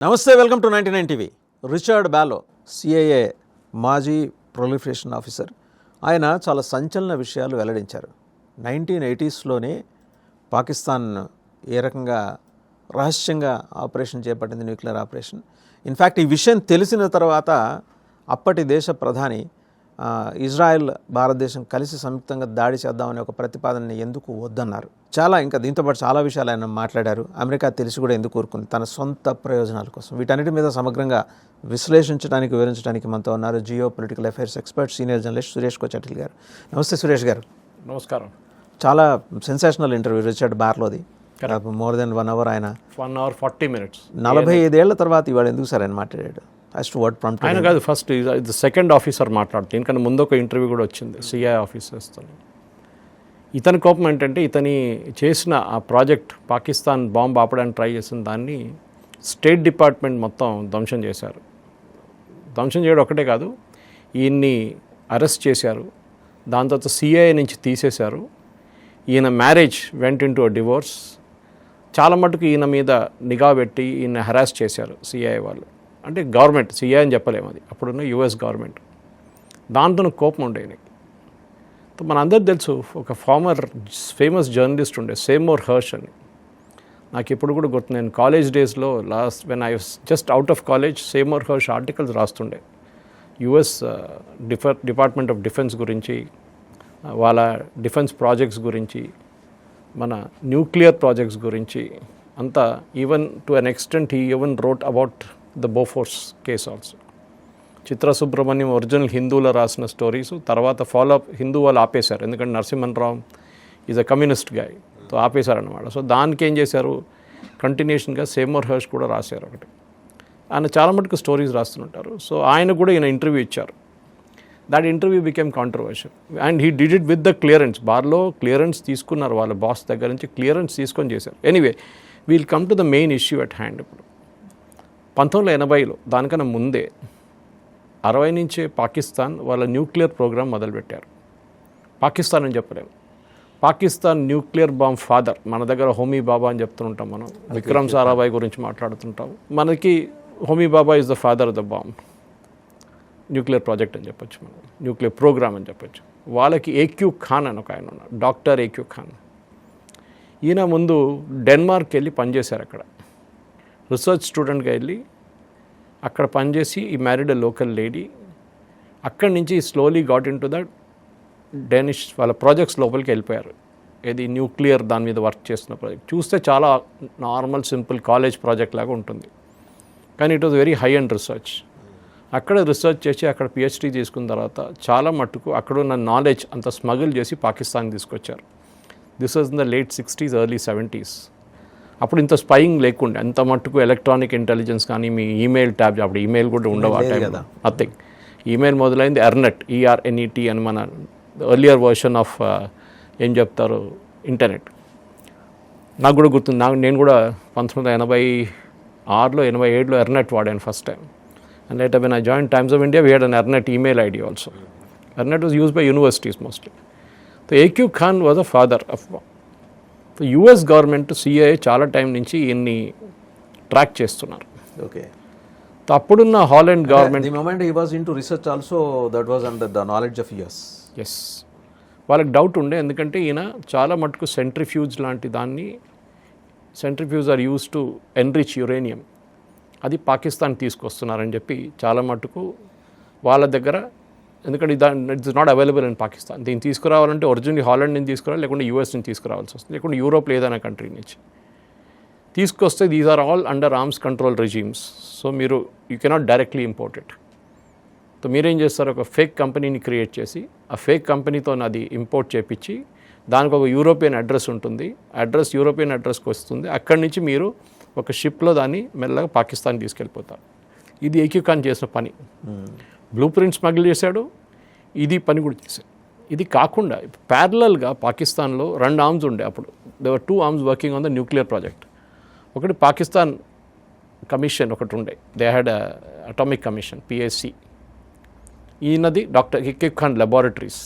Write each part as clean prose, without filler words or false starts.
నమస్తే, welcome to 99 TV. Richard Barlow, CIA మాజీ proliferation officer. ఆయన చాలా సంచలన విషయాలు వెల్లడించారు. 1980స్లోనే పాకిస్తాన్ ఏ రకంగా రహస్యంగా ఆపరేషన్ చేపట్టింది, న్యూక్లియర్ ఆపరేషన్. ఇన్ఫ్యాక్ట్ ఈ విషయం తెలిసిన తర్వాత అప్పటి దేశ ప్రధాని ఇజ్రాయెల్, భారతదేశం కలిసి సంయుక్తంగా దాడి చేద్దామనే ఒక ప్రతిపాదనని ఎందుకు వద్దన్నారు. ఇంకా దీంతోపాటు చాలా విషయాలు ఆయన మాట్లాడారు. అమెరికా తెలిసి కూడా ఎందుకు కోరుకుంది, తన సొంత ప్రయోజనాల కోసం. వీటన్నిటి మీద సమగ్రంగా విశ్లేషించడానికి, వివరించడానికి మనతో ఉన్నారు geopolitical affairs expert, senior journalist Suresh Kochattil గారు. నమస్తే సురేష్ గారు. నమస్కారం. చాలా సెన్సేషనల్ ఇంటర్వ్యూ రిచర్డ్ బార్లోది. More than 1 hour. ఆయన 1 hour 40 minutes. 45 ఏళ్ల తర్వాత ఇవాళ ఎందుకు సార్ ఆయన మాట్లాడాడు? ఆయన కాదు, ఫస్ట్ ఇది సెకండ్ ఆఫీసర్ మాట్లాడుతుంది. ఎందుకంటే ముందు ఒక ఇంటర్వ్యూ కూడా వచ్చింది సిఐ ఆఫీసర్స్తో. ఇతని కోపం ఏంటంటే, ఇతని చేసిన ఆ ప్రాజెక్ట్, పాకిస్తాన్ బాంబు ఆపడానికి ట్రై చేసిన దాన్ని స్టేట్ డిపార్ట్మెంట్ మొత్తం ధ్వంసం చేశారు. ధ్వంసం చేయడం ఒకటే కాదు, ఈయన్ని అరెస్ట్ చేశారు. దాని తర్వాత సిఐఏ నుంచి తీసేశారు. ఈయన మ్యారేజ్ వెంట ఇంటూ డివోర్స్. చాలా మటుకు ఈయన మీద నిఘా పెట్టి ఈయన హెరాస్ చేశారు సిఐఏ వాళ్ళు. అంటే గవర్నమెంట్, సిఐ అని చెప్పలేము, అది అప్పుడున్న యుఎస్ గవర్నమెంట్. దాంతో కోపం ఉండే ఆయనకి. మనందరూ తెలుసు, ఒక ఫేమస్ జర్నలిస్ట్ ఉండే సేమోర్ హర్ష్ అని. నాకు ఇప్పుడు కూడా గుర్తు. నేను కాలేజ్ డేస్లో when I was just out of college, Seymour Hersh articles రాస్తుండే యుఎస్ డిపార్ట్మెంట్ ఆఫ్ డిఫెన్స్ గురించి, వాళ్ళ డిఫెన్స్ ప్రాజెక్ట్స్ గురించి, మన న్యూక్లియర్ ప్రాజెక్ట్స్ గురించి అంతా. Even to an extent he even wrote about the Bofors case also. Chitra Subramaniam original హిందూలో రాసిన stories తర్వాత ఫాలోఅప్ హిందూ వాళ్ళు ఆపేశారు, ఎందుకంటే Narasimhan Rao is a communist guy, so ఆపేశారనమాట. సో దానికి ఏం చేశారు, కంటిన్యూషన్గా సేమోర్ హర్ష్ కూడా రాశారు ఒకటి. ఆయన చాలా మటుకు స్టోరీస్ రాస్తుంటారు. సో ఆయన కూడా ఈయన ఇంటర్వ్యూ ఇచ్చారు. That interview became controversial and he did it with the clearance. బార్లో క్లియరెన్స్ తీసుకున్నారు, వాళ్ళ బాస్ దగ్గర నుంచి క్లియరెన్స్ తీసుకొని చేశారు. Anyway, we'll come to the main issue at hand. ఇప్పుడు 1980లో, దానికన్నా ముందే 60 నుంచే పాకిస్తాన్ వాళ్ళ న్యూక్లియర్ ప్రోగ్రామ్ మొదలుపెట్టారు. పాకిస్తాన్ అని చెప్పలేము, పాకిస్తాన్ న్యూక్లియర్ బాంబ్ ఫాదర్. మన దగ్గర హోమీ బాబా అని చెప్తుంటాం మనం, విక్రమ్ సారాభాయ్ గురించి మాట్లాడుతుంటాం. మనకి Homi Bhabha is the father of the bomb nuclear project అని చెప్పొచ్చు, మనం న్యూక్లియర్ ప్రోగ్రామ్ అని చెప్పొచ్చు. వాళ్ళకి ఏక్యూ ఖాన్ అని ఒక ఆయన ఉన్నారు, డాక్టర్ ఏక్యూ ఖాన్. ఈయన ముందు డెన్మార్క్ వెళ్ళి పనిచేశారు. అక్కడ రీసెర్చ్ స్టూడెంట్గా వెళ్ళి అక్కడ పనిచేసి ఈ మ్యారీడ్ లోకల్ లేడీ. అక్కడి నుంచి slowly got in to the డెనిష్ వాళ్ళ ప్రాజెక్ట్స్ లోపలికి వెళ్ళిపోయారు. ఇది న్యూక్లియర్ దాని మీద వర్క్ చేస్తున్న ప్రాజెక్ట్. చూస్తే చాలా నార్మల్ సింపుల్ కాలేజ్ ప్రాజెక్ట్ లాగా ఉంటుంది, కానీ it was very high and research. అక్కడ రీసెర్చ్ చేసి అక్కడ పిహెచ్డీ తీసుకున్న తర్వాత చాలా మట్టుకు అక్కడ ఉన్న నాలెడ్జ్ అంత స్మగుల్ చేసి పాకిస్తాన్ తీసుకొచ్చారు. This was in the late 60s, early 70s. అప్పుడు ఇంత స్పైయింగ్ లేకుండా, అంత మట్టుకు ఎలక్ట్రానిక్ ఇంటెలిజెన్స్ కానీ, మీ ఈమెయిల్ ట్యాబ్, అప్పుడు ఈమెయిల్ కూడా ఉండవు ఆ టైం, నథింగ్. ఈమెయిల్ మొదలైంది ఎర్నెట్, ERNET అని, మన ఎర్లియర్ వర్షన్ ఆఫ్ ఏం చెప్తారు ఇంటర్నెట్. నాకు కూడా గుర్తుంది, నేను కూడా 1986లో 87లో ఎర్నెట్ వాడాను first time. And later when I join Times of India, we had an ERNET email ID also. ERNET was used by universities mostly. So AQ Khan was a father of US government. CIA చాలా time నుంచి ఈయన్ని track చేస్తున్నారు. Okay. అప్పుడున్న Holland government, the moment he was into research also, that was under the knowledge of US. Yes, వాళ్ళకి doubt ఉండే, ఎందుకంటే ఈయన చాలా మటుకు సెంట్రిఫ్యూజ్ లాంటి దాన్ని, centrifuge are use to enrich uranium, అది పాకిస్తాన్ తీసుకొస్తున్నారని చెప్పి చాలా మటుకు వాళ్ళ దగ్గర, ఎందుకంటే it's not available in Pakistan. దీన్ని తీసుకురావాలంటే ఒరిజినల్ హాలండ్ నుంచి తీసుకురావాలి, లేకుంటే యూఎస్ నుంచి తీసుకురావాల్సి వస్తుంది, లేకుంటే యూరోప్లో ఏదైనా కంట్రీ నుంచి తీసుకొస్తే these are all under arms control regimes. So you cannot directly import it. So మీరేం చేస్తారు, ఒక ఫేక్ కంపెనీని క్రియేట్ చేసి ఆ ఫేక్ కంపెనీతో అది ఇంపోర్ట్ చేపించి, దానికి ఒక యూరోపియన్ అడ్రస్ ఉంటుంది, అడ్రస్ యూరోపియన్ అడ్రస్కి వస్తుంది. అక్కడి నుంచి మీరు ఒక షిప్లో దాన్ని మెల్లగా పాకిస్తాన్ తీసుకెళ్ళిపోతారు. ఇది ఏక్యూ ఖాన్ చేసిన పని. బ్లూ ప్రింట్ స్మగిల్ చేశాడు, ఇది పని కూడా చేశాడు. ఇది కాకుండా ప్యారలల్గా పాకిస్తాన్లో 2 ఆర్మ్స్ ఉండే అప్పుడు. There were 2 arms working on the nuclear project. ఒకటి పాకిస్తాన్ కమిషన్ ఒకటి ఉండే, they had atomic commission, PAC. ఈయనది doctor AQ Khan laboratories.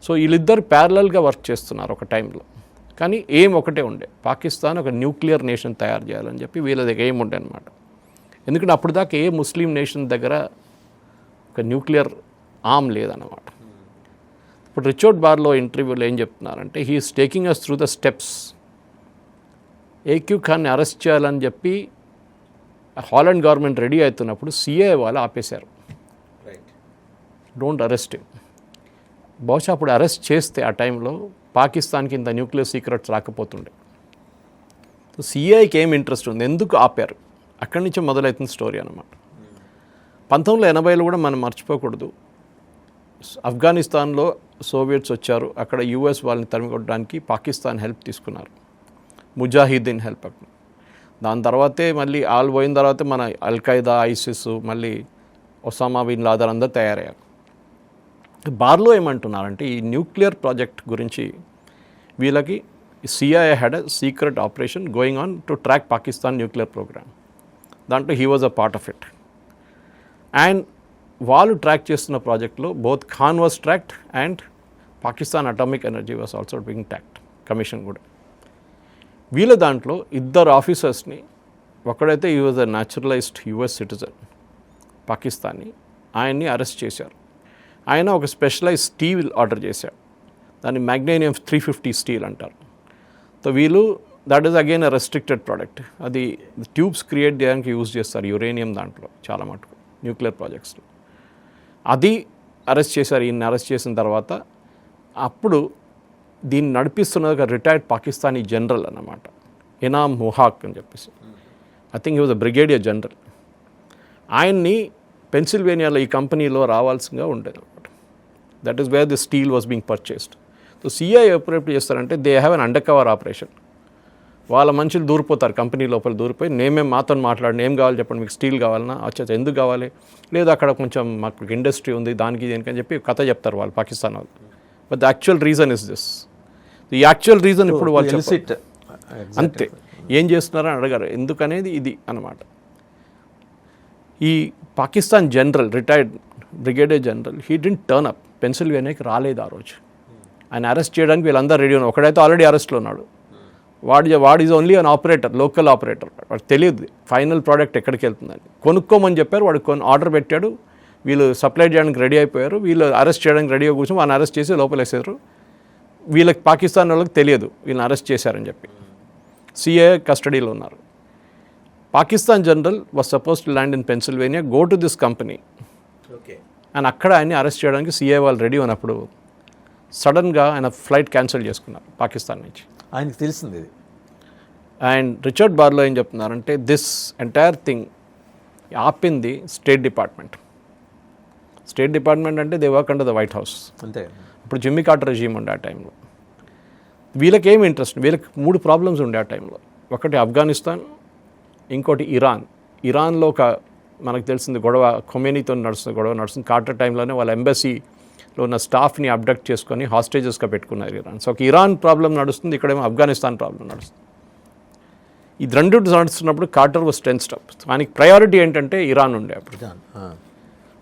So వీళ్ళిద్దరు ప్యారలల్గా వర్క్ చేస్తున్నారు ఒక టైంలో. కానీ ఎయిమ్ ఒకటే ఉండే, పాకిస్తాన్ ఒక న్యూక్లియర్ నేషన్ తయారు చేయాలని చెప్పి వీళ్ళ దగ్గర ఎయిమ్ ఉండే అనమాట. ఎందుకంటే అప్పుడు దాకా ఏ ముస్లిం నేషన్ దగ్గర ఒక న్యూక్లియర్ ఆర్మ్ లేదన్నమాట. ఇప్పుడు రిచర్డ్ బార్లో ఇంటర్వ్యూలో ఏం చెప్తున్నారంటే, he is taking us through the steps. AQ ఖాన్ని అరెస్ట్ చేయాలని చెప్పి హాలండ్ గవర్నమెంట్ రెడీ అవుతున్నప్పుడు సిఐఏ వాళ్ళు ఆపేశారు, డోంట్ అరెస్ట్ హిమ్. బహుశా అప్పుడు అరెస్ట్ చేస్తే ఆ టైంలో పాకిస్తాన్కి ఇంత న్యూక్లియర్ సీక్రెట్స్ రాకపోతుండే. సో సిఐకి ఏం ఇంట్రెస్ట్ ఉంది, ఎందుకు ఆపారు, అక్కడి నుంచే మొదలవుతుంది స్టోరీ అనమాట. 1980లో కూడా మనం మర్చిపోకూడదు, ఆఫ్ఘనిస్తాన్లో సోవియట్స్ వచ్చారు, అక్కడ యూఎస్ వాళ్ళని తరిమికొట్టడానికి పాకిస్తాన్ హెల్ప్ తీసుకున్నారు, ముజాహిదీన్ హెల్ప్. దాని తర్వాతే మళ్ళీ వాళ్ళు పోయిన తర్వాత మన అల్ఖైదా, ఐసిస్, మళ్ళీ ఒసామా బిన్ లాదెన్ అందరూ తయారయ్యారు. బార్లో ఏమంటున్నారంటే, ఈ న్యూక్లియర్ ప్రాజెక్ట్ గురించి వీళ్ళకి CIA had a secret operation going on to track Pakistan nuclear programme. దాంట్లో he was a part of it. And వాళ్ళు ట్రాక్ చేస్తున్న ప్రాజెక్ట్లో both Khan was tracked and Pakistan atomic energy was also being tracked, commission కూడా. వీళ్ళ దాంట్లో ఇద్దరు ఆఫీసర్స్ని, ఒకడైతే ఈ was a naturalised US citizen Pakistani, ఆయన్ని అరెస్ట్ చేశారు. ఆయన ఒక స్పెషలైజ్ స్టీల్ ఆర్డర్ చేశాడు, దాన్ని మ్యాగ్నీనియం 350 స్టీల్ అంటారు. సో వీళ్ళు that is again a restricted product, అది ట్యూబ్స్ క్రియేట్ చేయడానికి యూజ్ చేస్తారు, యురేనియం దాంట్లో చాలా మటుకు న్యూక్లియర్ ప్రాజెక్ట్స్లో. అది అరెస్ట్ చేశారు. ఈయన్ని అరెస్ట్ చేసిన తర్వాత అప్పుడు దీన్ని నడిపిస్తున్నది ఒక రిటైర్డ్ పాకిస్తానీ జనరల్ అన్నమాట, ఇనామ్ ముహాక్ అని చెప్పేసి. I think he was a brigadier general. ఆయన్ని పెన్సిల్వేనియాలో ఈ కంపెనీలో రావాల్సిందిగా ఉండేది అనమాట. That is wear the steel was being purchased. So CI ఎప్పుడు చేస్తారంటే, they have an under cover operation. వాళ్ళ మనుషులు దూరిపోతారు, కంపెనీ లోపల దూరిపోయి, మాతో మాట్లాడిన ఏం కావాలి చెప్పండి, మీకు స్టీల్ కావాలన్నా, వచ్చా ఎందుకు కావాలి, లేదు అక్కడ కొంచెం మాకు ఇండస్ట్రీ ఉంది దానికి దేనికని చెప్పి కథ చెప్తారు వాళ్ళు, పాకిస్తాన్ వాళ్ళు. But the actual reason is this. ఈ యాక్చువల్ రీజన్ ఇప్పుడు వాళ్ళు అంతే ఏం చేస్తున్నారని అడగారు, ఎందుకనేది ఇది అన్నమాట. ఈ Pakistan general, retired brigadier general, he didn't turn up, పెన్సిల్వేనియాకి రాలేదు ఆ రోజు. ఆయన అరెస్ట్ చేయడానికి వీళ్ళందరూ రెడీ ఉన్నారు. ఒకడైతే ఆల్రెడీ అరెస్ట్లో ఉన్నాడు, వాడు is only an operator, local operator. వాడు తెలియదు ఫైనల్ ప్రోడక్ట్ ఎక్కడికి వెళ్తుందని. కొనుక్కోమని చెప్పారు, వాడు ఆర్డర్ పెట్టాడు, వీళ్ళు సప్లై చేయడానికి రెడీ అయిపోయారు. వీళ్ళు అరెస్ట్ చేయడానికి రెడీగా కూర్చొని వాళ్ళని అరెస్ట్ చేసి లోపలేసారు. వీళ్ళకి పాకిస్తాన్ వాళ్ళకి తెలియదు వీళ్ళని అరెస్ట్ చేశారని చెప్పి. సిఐ కస్టడీలో ఉన్నారు. Pakistan general was suppose to land in Pennsylvania, go to this company. And అక్కడ ఆయన్ని అరెస్ట్ చేయడానికి సిఐ వాళ్ళు రెడీ ఉన్నప్పుడు సడన్గా ఆయన ఫ్లైట్ క్యాన్సిల్ చేసుకున్నారు పాకిస్తాన్ నుంచి. ఆయనకు తెలిసింది ఇది. అండ్ రిచర్డ్ బార్లో ఏం చెప్తున్నారంటే, దిస్ ఎంటైర్ థింగ్ ఆపింది స్టేట్ డిపార్ట్మెంట్. స్టేట్ డిపార్ట్మెంట్ అంటే they work under the white house. అంతే. ఇప్పుడు జిమ్మీ కార్టర్ రెజీమ్ ఉండే ఆ టైంలో. వీళ్ళకి ఏమి ఇంట్రెస్ట్, వీళ్ళకి 3 ప్రాబ్లమ్స్ ఉండే ఆ టైంలో. ఒకటి ఆఫ్ఘనిస్తాన్, ఇంకోటి ఇరాన్. ఇరాన్లో ఒక మనకు తెలిసింది గొడవ, ఖొమేనీతో నడుస్తుంది. కార్టర్ టైంలోనే వాళ్ళ ఎంబసీలో ఉన్న స్టాఫ్ని అబ్డక్ట్ చేసుకొని హాస్టేజెస్గా పెట్టుకున్నారు ఇరాన్. సో ఒక ఇరాన్ ప్రాబ్లం నడుస్తుంది, ఇక్కడేమో ఆఫ్ఘనిస్తాన్ ప్రాబ్లం నడుస్తుంది. ఈ రెండు నడుస్తున్నప్పుడు కార్టర్ వాజ్ టెన్స్డ్ అప్. ఆయనకి ప్రయారిటీ ఏంటంటే ఇరాన్ ఉండే అప్పుడు.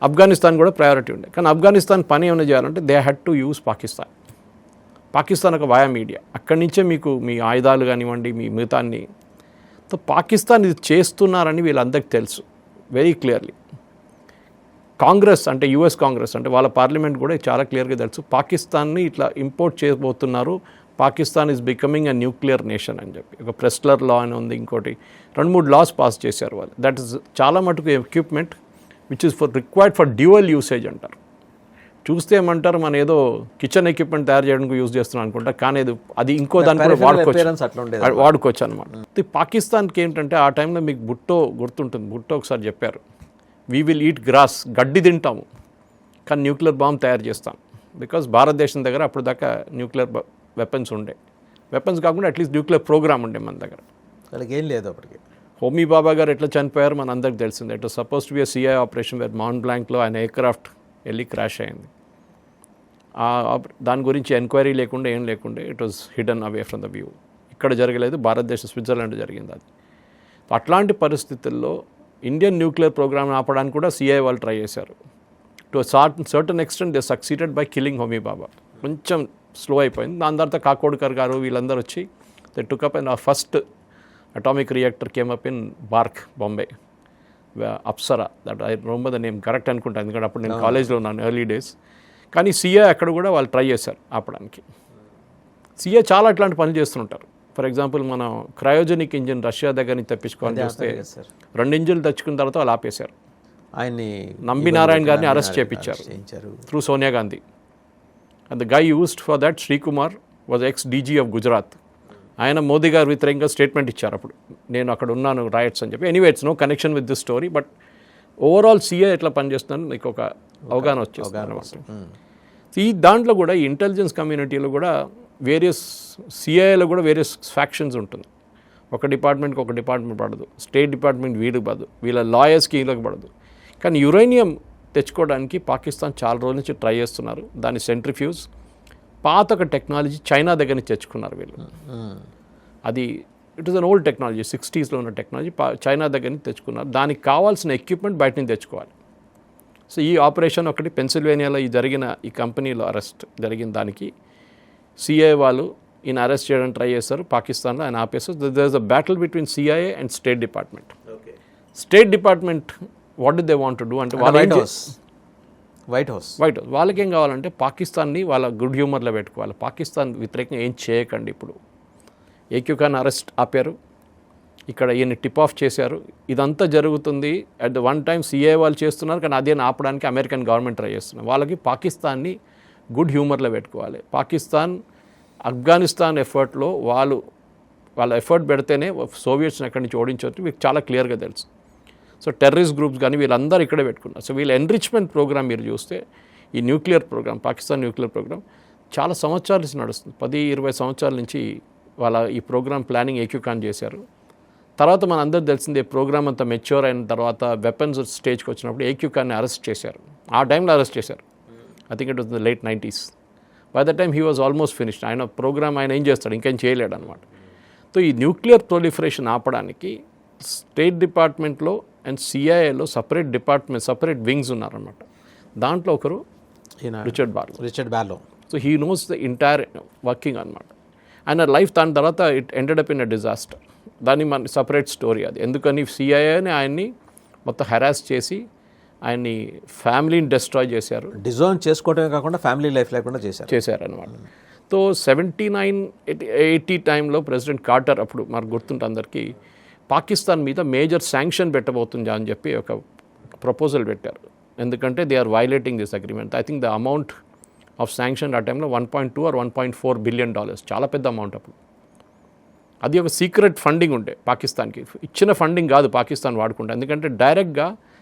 ఆఫ్ఘనిస్తాన్ కూడా ప్రయారిటీ ఉండే. కానీ ఆఫ్ఘనిస్తాన్ పని ఏమైనా చేయాలంటే they had to use Pakistan. Pakistan ఒక వాయా మీడియా, అక్కడి నుంచే మీకు మీ ఆయుధాలు కానివ్వండి, మీ మిగతాన్ని. సో పాకిస్తాన్ ఇది చేస్తున్నారని వీళ్ళందరికీ తెలుసు వెరీ క్లియర్లీ. కాంగ్రెస్ అంటే యుఎస్ కాంగ్రెస్ అంటే వాళ్ళ పార్లమెంట్ కూడా చాలా క్లియర్గా తెలుసు, పాకిస్తాన్ని ఇట్లా ఇంపోర్ట్ చేయబోతున్నారు, Pakistan is becoming a nuclear nation అని చెప్పి. ఒక ప్రెస్లర్ లా అని ఉంది, ఇంకోటి 2-3 లాస్ పాస్ చేశారు వాళ్ళు. దట్ ఈస్ చాలా మటుకు equipment which is required for dual usage అంటారు. చూస్తే ఏమంటారు, మన ఏదో కిచెన్ ఎక్విప్మెంట్ తయారు చేయడానికి యూజ్ చేస్తున్నాం అనుకుంటా, కానీ అది ఇంకో దానికి కూడా వాడుకోవచ్చు అనమాట. పాకిస్తాన్కి ఏంటంటే ఆ టైంలో మీకు భుట్టో గుర్తుంటుంది, భుట్టో ఒకసారి చెప్పారు, వీ విల్ ఈట్ గ్రాస్, గడ్డి తింటాము కానీ న్యూక్లియర్ బాంబ్ తయారు చేస్తాం. బికాజ్ భారతదేశం దగ్గర అప్పుడు దాకా న్యూక్లియర్ వెపన్స్ ఉండే, వెపన్స్ కాకుండా అట్లీస్ట్ న్యూక్లియర్ ప్రోగ్రామ్ ఉండే మన దగ్గర. వాళ్ళకి ఏం లేదు అప్పటికి. హోమీ బాబా గారు ఎట్లా చనిపోయారు మన అందరికి తెలిసిందే. It was suppose to be a CIA operation where Mount బ్లాంక్లో ఆయన ఎయిర్క్రాఫ్ట్ వెళ్ళి క్రాష్ అయింది. దాని గురించి ఎంక్వైరీ లేకుండా ఏం లేకుండా it was hidden away from the view. ఇక్కడ జరగలేదు, భారతదేశం స్విట్జర్లాండ్ జరిగింది అది. అట్లాంటి పరిస్థితుల్లో ఇండియన్ న్యూక్లియర్ ప్రోగ్రామ్ ఆపడానికి కూడా సిఐ వాళ్ళు ట్రై చేశారు. To certain extent they succeeded by killing Homi Bhabha. కొంచెం స్లో అయిపోయింది. దాని తర్వాత కాకోడ్కర్ గారు వీళ్ళందరూ వచ్చి they took up and first atomic reactor came up in BARC, Bombay, Apsara. That I remember the name, correct అనుకుంటాను, ఎందుకంటే అప్పుడు నేను కాలేజ్లో ఉన్నాను, ఎర్లీ డేస్. కానీ సిఏ అక్కడ కూడా వాళ్ళు ట్రై చేశారు ఆపడానికి. సిఏ చాలా అట్లాంటి పనులు చేస్తుంటారు. ఫర్ ఎగ్జాంపుల్ మనం క్రయోజెనిక్ ఇంజిన్ రష్యా దగ్గర నుంచి తెప్పించుకోవాలని చూస్తే 2 ఇంజిన్లు తెచ్చుకున్న తర్వాత వాళ్ళు ఆపేశారు. ఆయన్ని నంబి నారాయణ గారిని అరెస్ట్ చేయించారు through Sonia Gandhi. And the guy used for that Srikumar was X DG of Gujarat. ఆయన మోదీ గారు వ్యతిరేకంగా స్టేట్మెంట్ ఇచ్చారు అప్పుడు, నేను అక్కడ ఉన్నాను రైట్స్ అని చెప్పి. Anyway it's no connection with this story, but overall CA ఎట్లా పనిచేస్తుందని నీకు ఒక అవగాహన వచ్చేస్తుంది అనమాట. ఈ దాంట్లో కూడా ఈ ఇంటెలిజెన్స్ కమ్యూనిటీలో కూడా వేరియస్ సిఐలో కూడా వేరియస్ ఫ్యాక్షన్స్ ఉంటుంది. ఒక డిపార్ట్మెంట్కి ఒక డిపార్ట్మెంట్ పడదు, స్టేట్ డిపార్ట్మెంట్ వీళ్ళకి పడదు, వీళ్ళ లాయర్స్కి వీళ్ళకి పడదు. కానీ యురేనియం తెచ్చుకోవడానికి పాకిస్తాన్ చాలా రోజుల నుంచి ట్రై చేస్తున్నారు. దాని సెంట్రిఫ్యూజ్ పాత ఒక టెక్నాలజీ చైనా దగ్గర నుంచి తెచ్చుకున్నారు వీళ్ళు. అది it is an old technology, 60s ఉన్న టెక్నాలజీ చైనా దగ్గర నుంచి తెచ్చుకున్నారు. దానికి కావాల్సిన ఎక్విప్మెంట్ బయట నుంచి తెచ్చుకోవాలి. సో ఈ ఆపరేషన్ ఒకటి పెన్సిల్వేనియాలో ఈ కంపెనీలో అరెస్ట్ జరిగిన దానికి సిఐఏ వాళ్ళు ఈయన అరెస్ట్ చేయడానికి ట్రై చేస్తారు. పాకిస్తాన్లో ఆయన ఆపేస్తారు. There is a battle between CIA and state department. State department what did they want to do అంటే వైట్ హౌస్ వాళ్ళకేం కావాలంటే పాకిస్తాన్ని వాళ్ళ గుడ్ హ్యూమర్లో పెట్టుకోవాలి. పాకిస్తాన్ వ్యతిరేకంగా ఏం చేయకండి. ఇప్పుడు ఏక్యూ ఖాన్ అరెస్ట్ ఆపారు, ఇక్కడ ఈయన టిప్ ఆఫ్ చేశారు. ఇదంతా జరుగుతుంది at the one time CIA వాళ్ళు చేస్తున్నారు, కానీ అదే ఆపడానికి అమెరికన్ గవర్నమెంట్ ట్రై చేస్తున్నారు. వాళ్ళకి పాకిస్తాన్ని గుడ్ హ్యూమర్లో పెట్టుకోవాలి. పాకిస్తాన్ ఆఫ్ఘనిస్తాన్ ఎఫర్ట్లో వాళ్ళ ఎఫర్ట్ పెడితేనే సోవియట్స్ని ఎక్కడి నుంచి ఓడించవచ్చు మీకు చాలా క్లియర్గా తెలుసు. సో టెర్రరిస్ట్ గ్రూప్స్ కానీ వీళ్ళందరూ ఇక్కడే పెట్టుకున్నారు. సో వీళ్ళ ఎన్రిచ్మెంట్ ప్రోగ్రామ్ మీరు చూస్తే ఈ nuclear programme, Pakistan nuclear programme చాలా సంవత్సరాల నుంచి నడుస్తుంది. 10-20 సంవత్సరాల నుంచి వాళ్ళ ఈ ప్రోగ్రామ్ ప్లానింగ్ ఏక్యూ ఖాన్ చేశారు. తర్వాత మన అందరూ తెలిసిందే ప్రోగ్రామ్ అంతా మెచ్యూర్ అయిన తర్వాత వెపన్స్ స్టేజ్కి వచ్చినప్పుడు ఏక్యూ ఖాన్ని అరెస్ట్ చేశారు. ఆ టైంలో అరెస్ట్ చేశారు. I think it was the late 90s. By the time he was almost finished. ఆయన ప్రోగ్రామ్ ఆయన ఏం చేస్తాడు, ఇంకేం చేయలేడు అనమాట. సో ఈ న్యూక్లియర్ ప్రొలిఫరేషన్ ఆపడానికి స్టేట్ డిపార్ట్మెంట్లో అండ్ సిఐఏలో సపరేట్ వింగ్స్ ఉన్నారనమాట. దాంట్లో ఒకరు రిచర్డ్ బార్లో. So he knows the entire working అనమాట. ఆయన లైఫ్ దాని తర్వాత it ended up in a disaster. దాన్ని మన సపరేట్ స్టోరీ అది. ఎందుకని సిఐఏని ఆయన్ని మొత్తం హెరాస్ చేసి ఆయన్ని ఫ్యామిలీని డిస్ట్రాయ్ చేశారు. డిజోన్ చేసుకోవడమే కాకుండా ఫ్యామిలీ లైఫ్ లేకుండా చేశారనమాట. సో 79-80 టైంలో ప్రెసిడెంట్ కార్టర్, అప్పుడు మనకు గుర్తుంటే అందరికీ, పాకిస్తాన్ మీద మేజర్ శాంక్షన్ పెట్టబోతుందా అని చెప్పి ఒక ప్రపోజల్ పెట్టారు. ఎందుకంటే they are violating this agreement. I think the amount of sanction ఆ టైంలో $1.2 or $1.4 billion, చాలా పెద్ద అమౌంట్ అప్పుడు. అది ఒక సీక్రెట్ ఫండింగ్ ఉండే పాకిస్తాన్కి, ఇచ్చిన ఫండింగ్ కాదు పాకిస్తాన్ వాడుకుంటే. ఎందుకంటే డైరెక్ట్గా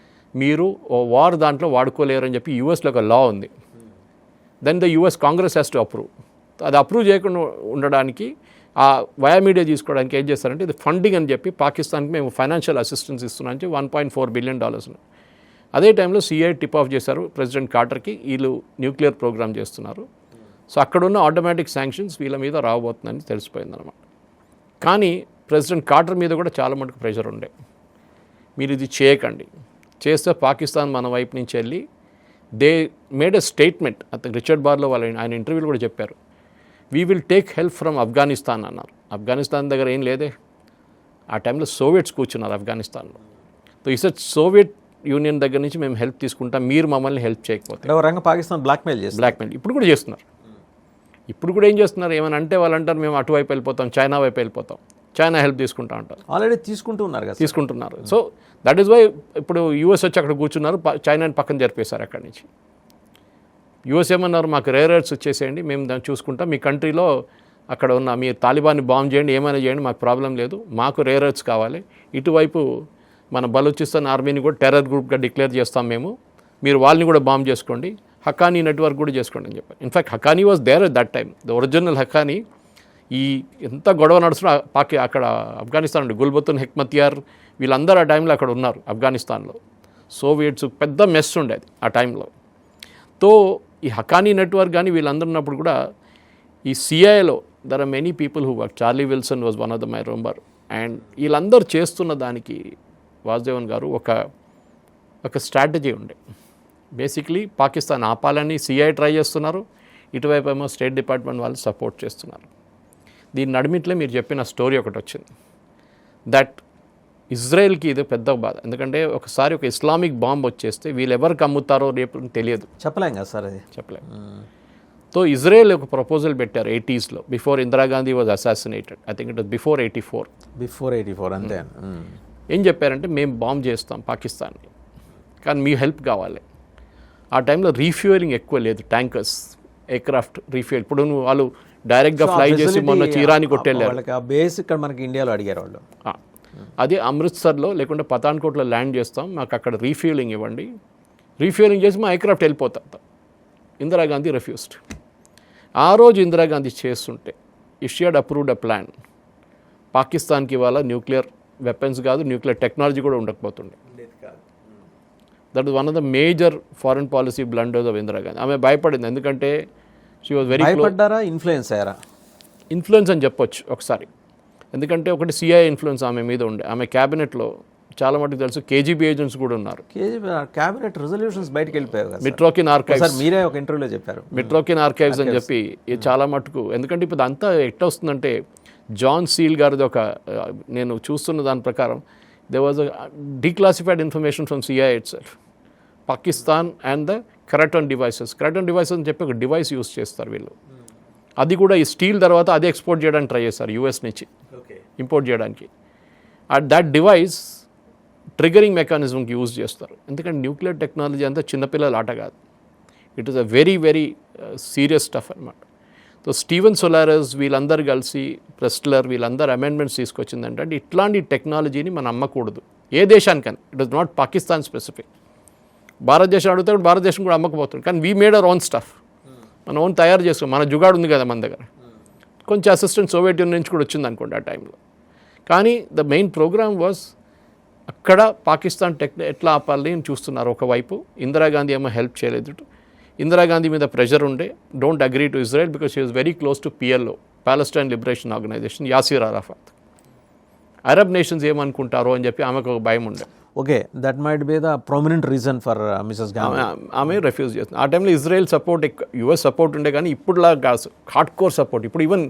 మీరు వార్ దాంట్లో వాడుకోలేరు అని చెప్పి యూఎస్లో ఒక లా ఉంది. Then the US Congress has to approve. అది అప్రూవ్ చేయకుండా ఉండడానికి ఆ వయా మీడియా తీసుకోవడానికి ఏం చేస్తారంటే ఇది ఫండింగ్ అని చెప్పి పాకిస్తాన్కి మేము ఫైనాన్షియల్ అసిస్టెన్స్ ఇస్తున్నాం అని చెప్పి $1.4 billion. అదే టైంలో సిఐ టిప్ ఆఫ్ చేశారు ప్రెసిడెంట్ కార్టర్కి, వీళ్ళు న్యూక్లియర్ ప్రోగ్రామ్ చేస్తున్నారు. సో అక్కడున్న ఆటోమేటిక్ శాంక్షన్స్ వీళ్ళ మీద రాబోతుందని తెలిసిపోయిందన్నమాట. కానీ ప్రెసిడెంట్ కార్టర్ మీద కూడా చాలా మటుకు ప్రెషర్ ఉండే, మీరు ఇది చేయకండి, చేస్తే పాకిస్తాన్ మన వైపు నుంచి వెళ్ళి దే మేడ్ ఎ స్టేట్మెంట్. అతను రిచర్డ్ బార్లో ఆయన ఇంటర్వ్యూలో కూడా చెప్పారు, we will take help from Afghanistan అన్నారు. ఆఫ్ఘనిస్తాన్ దగ్గర ఏం లేదే, ఆ టైంలో సోవియట్స్ కూర్చున్నారు ఆఫ్ఘనిస్తాన్లో. సో ఈ సోవియట్ యూనియన్ దగ్గర నుంచి మేము హెల్ప్ తీసుకుంటాం, మీరు మమ్మల్ని హెల్ప్ చేయకపోతే. పాకిస్తాన్ బ్లాక్మెయిల్ ఇప్పుడు కూడా చేస్తున్నారు. ఇప్పుడు కూడా ఏం చేస్తున్నారు, ఏమైనా అంటే వాళ్ళు అంటారు మేము అటువైపు వెళ్ళిపోతాం, చైనా వైపు వెళ్ళిపోతాం, చైనా హెల్ప్ తీసుకుంటా అంటారు. ఆల్రెడీ తీసుకుంటున్నారు. సో దట్ ఈస్ వై ఇప్పుడు యూఎస్ వచ్చి అక్కడ కూర్చున్నారు, చైనాని పక్కన జరిపేశారు అక్కడి నుంచి. యూఎస్ ఏమన్నారు, మాకు రేర్ ఎర్త్స్ వచ్చేసేయండి, మేము దాన్ని చూసుకుంటాం, మీ కంట్రీలో అక్కడ ఉన్న మీ తాలిబాన్ని బాంబ్ చేయండి, ఏమైనా చేయండి, మాకు ప్రాబ్లం లేదు, మాకు రేర్ ఎర్త్స్ కావాలి. ఇటువైపు మన బలూచిస్తాన్ ఆర్మీని కూడా టెర్రర్ గ్రూప్గా డిక్లేర్ చేస్తాం మేము, మీరు వాళ్ళని కూడా బాంబ్ చేసుకోండి, హక్కానీ నెట్వర్క్ కూడా చేసుకోండి అని చెప్పారు. In fact Haqqani was there at that time, the original Haqqani. ఈ ఎంత గొడవ నడుస్తున్నా అక్కడ ఆఫ్ఘనిస్తాన్ ఉండి గుల్బతున్ హెక్మతియార్ వీళ్ళందరూ ఆ టైంలో అక్కడ ఉన్నారు ఆఫ్ఘనిస్తాన్లో. సోవియట్స్ పెద్ద మెస్ ఉండేది ఆ టైంలో. తో ఈ హక్కానీ నెట్వర్క్ కానీ వీళ్ళందరూ ఉన్నప్పుడు కూడా ఈ సిఐఏలో there are many people who work. Charlie Wilson was one of the my remember. And వీళ్ళందరూ చేస్తున్న దానికి వాసుదేవన్ గారు ఒక స్ట్రాటజీ ఉండే. బేసిక్లీ పాకిస్తాన్ ఆపాలని సిఐ ట్రై చేస్తున్నారు, ఇటువైపు ఏమో స్టేట్ డిపార్ట్మెంట్ వాళ్ళు సపోర్ట్ చేస్తున్నారు. దీని నడిమిట్లే మీరు చెప్పిన స్టోరీ ఒకటి వచ్చింది, దట్ ఇజ్రాయెల్కి ఇది పెద్ద బాధ. ఎందుకంటే ఒకసారి ఒక ఇస్లామిక్ బాంబ్ వచ్చేస్తే వీళ్ళు ఎవరికి అమ్ముతారో రేపు తెలియదు, చెప్పలేం కదా సార్ అది. చెప్పలేం. సో ఇజ్రాయెల్ ఒక ప్రపోజల్ పెట్టారు 80s before Indira Gandhi was assassinated. I think it was before 84 అంతే. ఏం చెప్పారంటే మేము బాంబ్ చేస్తాం పాకిస్తాన్ని, కానీ మీ హెల్ప్ కావాలి. ఆ టైంలో రీఫ్యూయలింగ్ ఎక్కువ లేదు, ట్యాంకర్స్, ఎయిర్క్రాఫ్ట్ రీఫ్యూయల్. ఇప్పుడు వాళ్ళు డైరెక్ట్గా ఫ్లై చేసి మొన్న ఇరాన్ని కొట్టేళ్ళారు. వాళ్ళకి ఆ బేస్ ఇక్కడ మనకి ఇండియాలో అడిగారు వాళ్ళు. అదే అమృత్సర్లో లేకుంటే పఠాన్కోట్లో ల్యాండ్ చేస్తాం, మాకు అక్కడ రీఫ్యూయలింగ్ ఇవ్వండి. రీఫ్యూయలింగ్ చేసి మా ఎయిర్క్రాఫ్ట్ వెళ్ళిపోతాం. ఇందిరాగాంధీ రిఫ్యూస్డ్. ఆ రోజు ఇందిరాగాంధీ చేస్తుంటే ఇష్యూడ్ అప్రూవ్డ్ అ ప్లాన్, పాకిస్తాన్కి ఇవాళ న్యూక్లియర్ వెపన్స్ కాదు, న్యూక్లియర్ టెక్నాలజీ కూడా ఉండకపోతుండే. That is one of the major foreign policy blunders of Indira Gandhi. ఆమె భయపడింది, ఎందుకంటే షీ వాజ్ వెరీ భయపడ్డారా, ఇన్ఫ్లుయెన్స్ అయ్యారా? ఇన్ఫ్లుయెన్స్ అని చెప్పొచ్చు ఒకసారి. ఎందుకంటే ఒకటి సిఐ ఇన్ఫ్లుయెన్స్ ఆమె మీద ఉండే. ఆమె క్యాబినెట్లో చాలా మటుకు తెలుసు కేజీబీ ఏజెంట్స్ కూడా ఉన్నారు. క్యాబినెట్ రెజల్యూషన్స్ బయటకు వెళ్ళిపోయాయి కదా. మిట్రోకిన్ ఆర్కైవ్స్, మీరే ఒక ఇంటర్వ్యూలో చెప్పారు, మిట్రోకిన్ ఆర్కైవ్స్ అని చెప్పి చాలా మటుకు. ఎందుకంటే ఇప్పుడు అంతా ఎట్లా వస్తుందంటే జాన్ సీల్ గారిది ఒక, నేను చూస్తున్న దాని ప్రకారం they was declassified information from CIA itself, Pakistan and the certain devices అని చెప్పి ఒక డివైస్ యూస్ చేస్తారు వీళ్ళు. అది కూడా ఈ స్టీల్ తర్వాత అదే ఎక్స్పోర్ట్ చేయడానికి ట్రై చేస్తారు యూఎస్ నుంచి ఇంపోర్ట్ చేయడానికి. దట్ డివైస్ ట్రిగరింగ్ మెకానిజంకి యూజ్ చేస్తారు. ఎందుకంటే న్యూక్లియర్ టెక్నాలజీ అంతా చిన్నపిల్లల ఆట కాదు, it is a very very serious stuff అనమాట. సో స్టీవెన్ సోలారస్ వీళ్ళందరూ కలిసి, ప్రెస్లర్ వీళ్ళందరూ అమెండ్మెంట్స్ తీసుకొచ్చిందంటే అంటే ఇట్లాంటి టెక్నాలజీని మనం అమ్మకూడదు ఏ దేశానికని. It is not Pakistan specific. భారతదేశం అడిగితే భారతదేశం కూడా అమ్మకపోతుంది, కానీ we made our own stuff, మన ఓన్ తయారు చేసుకో, మన జుగాడు ఉంది కదా మన దగ్గర. కొంచెం అసిస్టెంట్ సోవియట్ యూనియన్ నుంచి కూడా వచ్చింది అనుకోండి ఆ టైంలో. కానీ ద మెయిన్ ప్రోగ్రామ్ వాజ్ అక్కడ పాకిస్తాన్ ఎట్లా ఆపాలని చూస్తున్నారు. ఒకవైపు ఇందిరాగాంధీ ఏమో హెల్ప్ చేయలేదు. ఇందిరాగాంధీ మీద ప్రెషర్ ఉండే, don't agree to Israel because she was very close to PLO, Palestine liberation organisation, Yasir Arafat. Arab nations ఏమనుకుంటారో అని చెప్పి ఆమెకు ఒక భయం ఉండే. Okay, that might be the prominent reason for Mrs Gandhi. ఆమె రిఫ్యూజ్ చేస్తుంది. ఆ టైంలో ఇజ్రాయెల్ సపోర్ట్ US సపోర్ట్ ఉండే, కానీ ఇప్పుడులా కాదు, హార్డ్ కోర్ సపోర్ట్. ఇప్పుడు ఈవెన్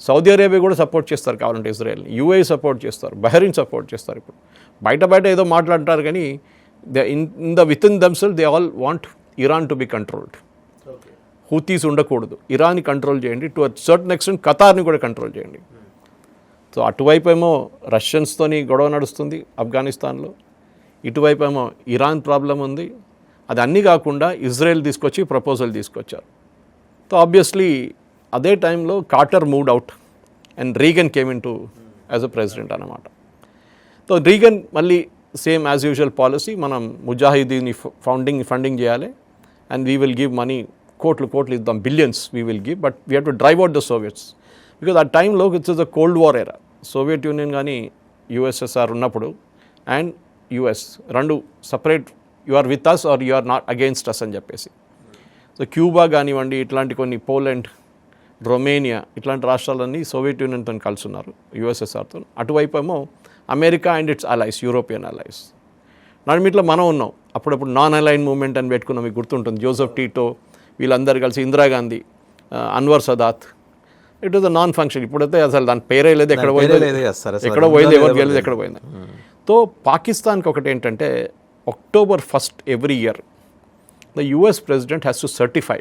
సౌదీ అరేబియా కూడా సపోర్ట్ చేస్తారు కావాలంటే ఇజ్రాయెల్, UAE సపోర్ట్ చేస్తారు, బహ్రెయిన్ సపోర్ట్ చేస్తారు. ఇప్పుడు బయట ఏదో మాట్లాడతారు, కానీ within themself they all want Iran to be controlled. Houthis ఉండకూడదు, ఇరాన్ని కంట్రోల్ చేయండి, టు సర్టన్ ఎక్స్టెంట్ ఖతార్ని కూడా కంట్రోల్ చేయండి. సో అటువైపు ఏమో రష్యన్స్తోని గొడవ నడుస్తుంది ఆఫ్ఘనిస్తాన్లో, ఇటువైపు ఏమో ఇరాన్ ప్రాబ్లం ఉంది. అది అన్నీ కాకుండా ఇజ్రాయెల్ తీసుకొచ్చి ప్రపోజల్ తీసుకొచ్చారు. సో ఆబ్వియస్లీ అదే టైంలో Carter moved out and Reagan came in to as a president అన్నమాట. సో రీగన్ మళ్ళీ సేమ్ యాజ్ యూజువల్ పాలసీ, మనం ముజాహిదీన్ని ఫండింగ్ చేయాలి and we will give money, కోట్లు ఇద్దాం, billions we will give, but we have to drive out the Soviets. Because ఆ టైంలో it's is the cold war era. Soviet Union కానీ USSR ఉన్నప్పుడు and US రెండు separate, you are with us or you are not against అస్ అని చెప్పేసి. So Cuba కానివ్వండి, ఇట్లాంటి కొన్ని పోలాండ్, రొమేనియా ఇట్లాంటి రాష్ట్రాలన్నీ సోవియట్ యూనియన్తో కలిసి ఉన్నారు, USSRతో. అటువైపు ఏమో America and its allies, European allies. నడిమిట్లో మనం ఉన్నాం. అప్పుడప్పుడు నాన్ అలైన్ మూవ్మెంట్ అని పెట్టుకున్నాం, మీకు గుర్తుంటుంది. జోసెఫ్ టీటో వీళ్ళందరూ కలిసి, Indira Gandhi, Anwar Sadat. It was a non function. ఇప్పుడైతే అసలు దాని పేరే లేదు, ఎక్కడ పోయింది, ఎవరికి వెళ్ళలేదు, ఎక్కడ పోయింది. సో పాకిస్తాన్కి ఒకటి ఏంటంటే, October 1st every year the US president has to certify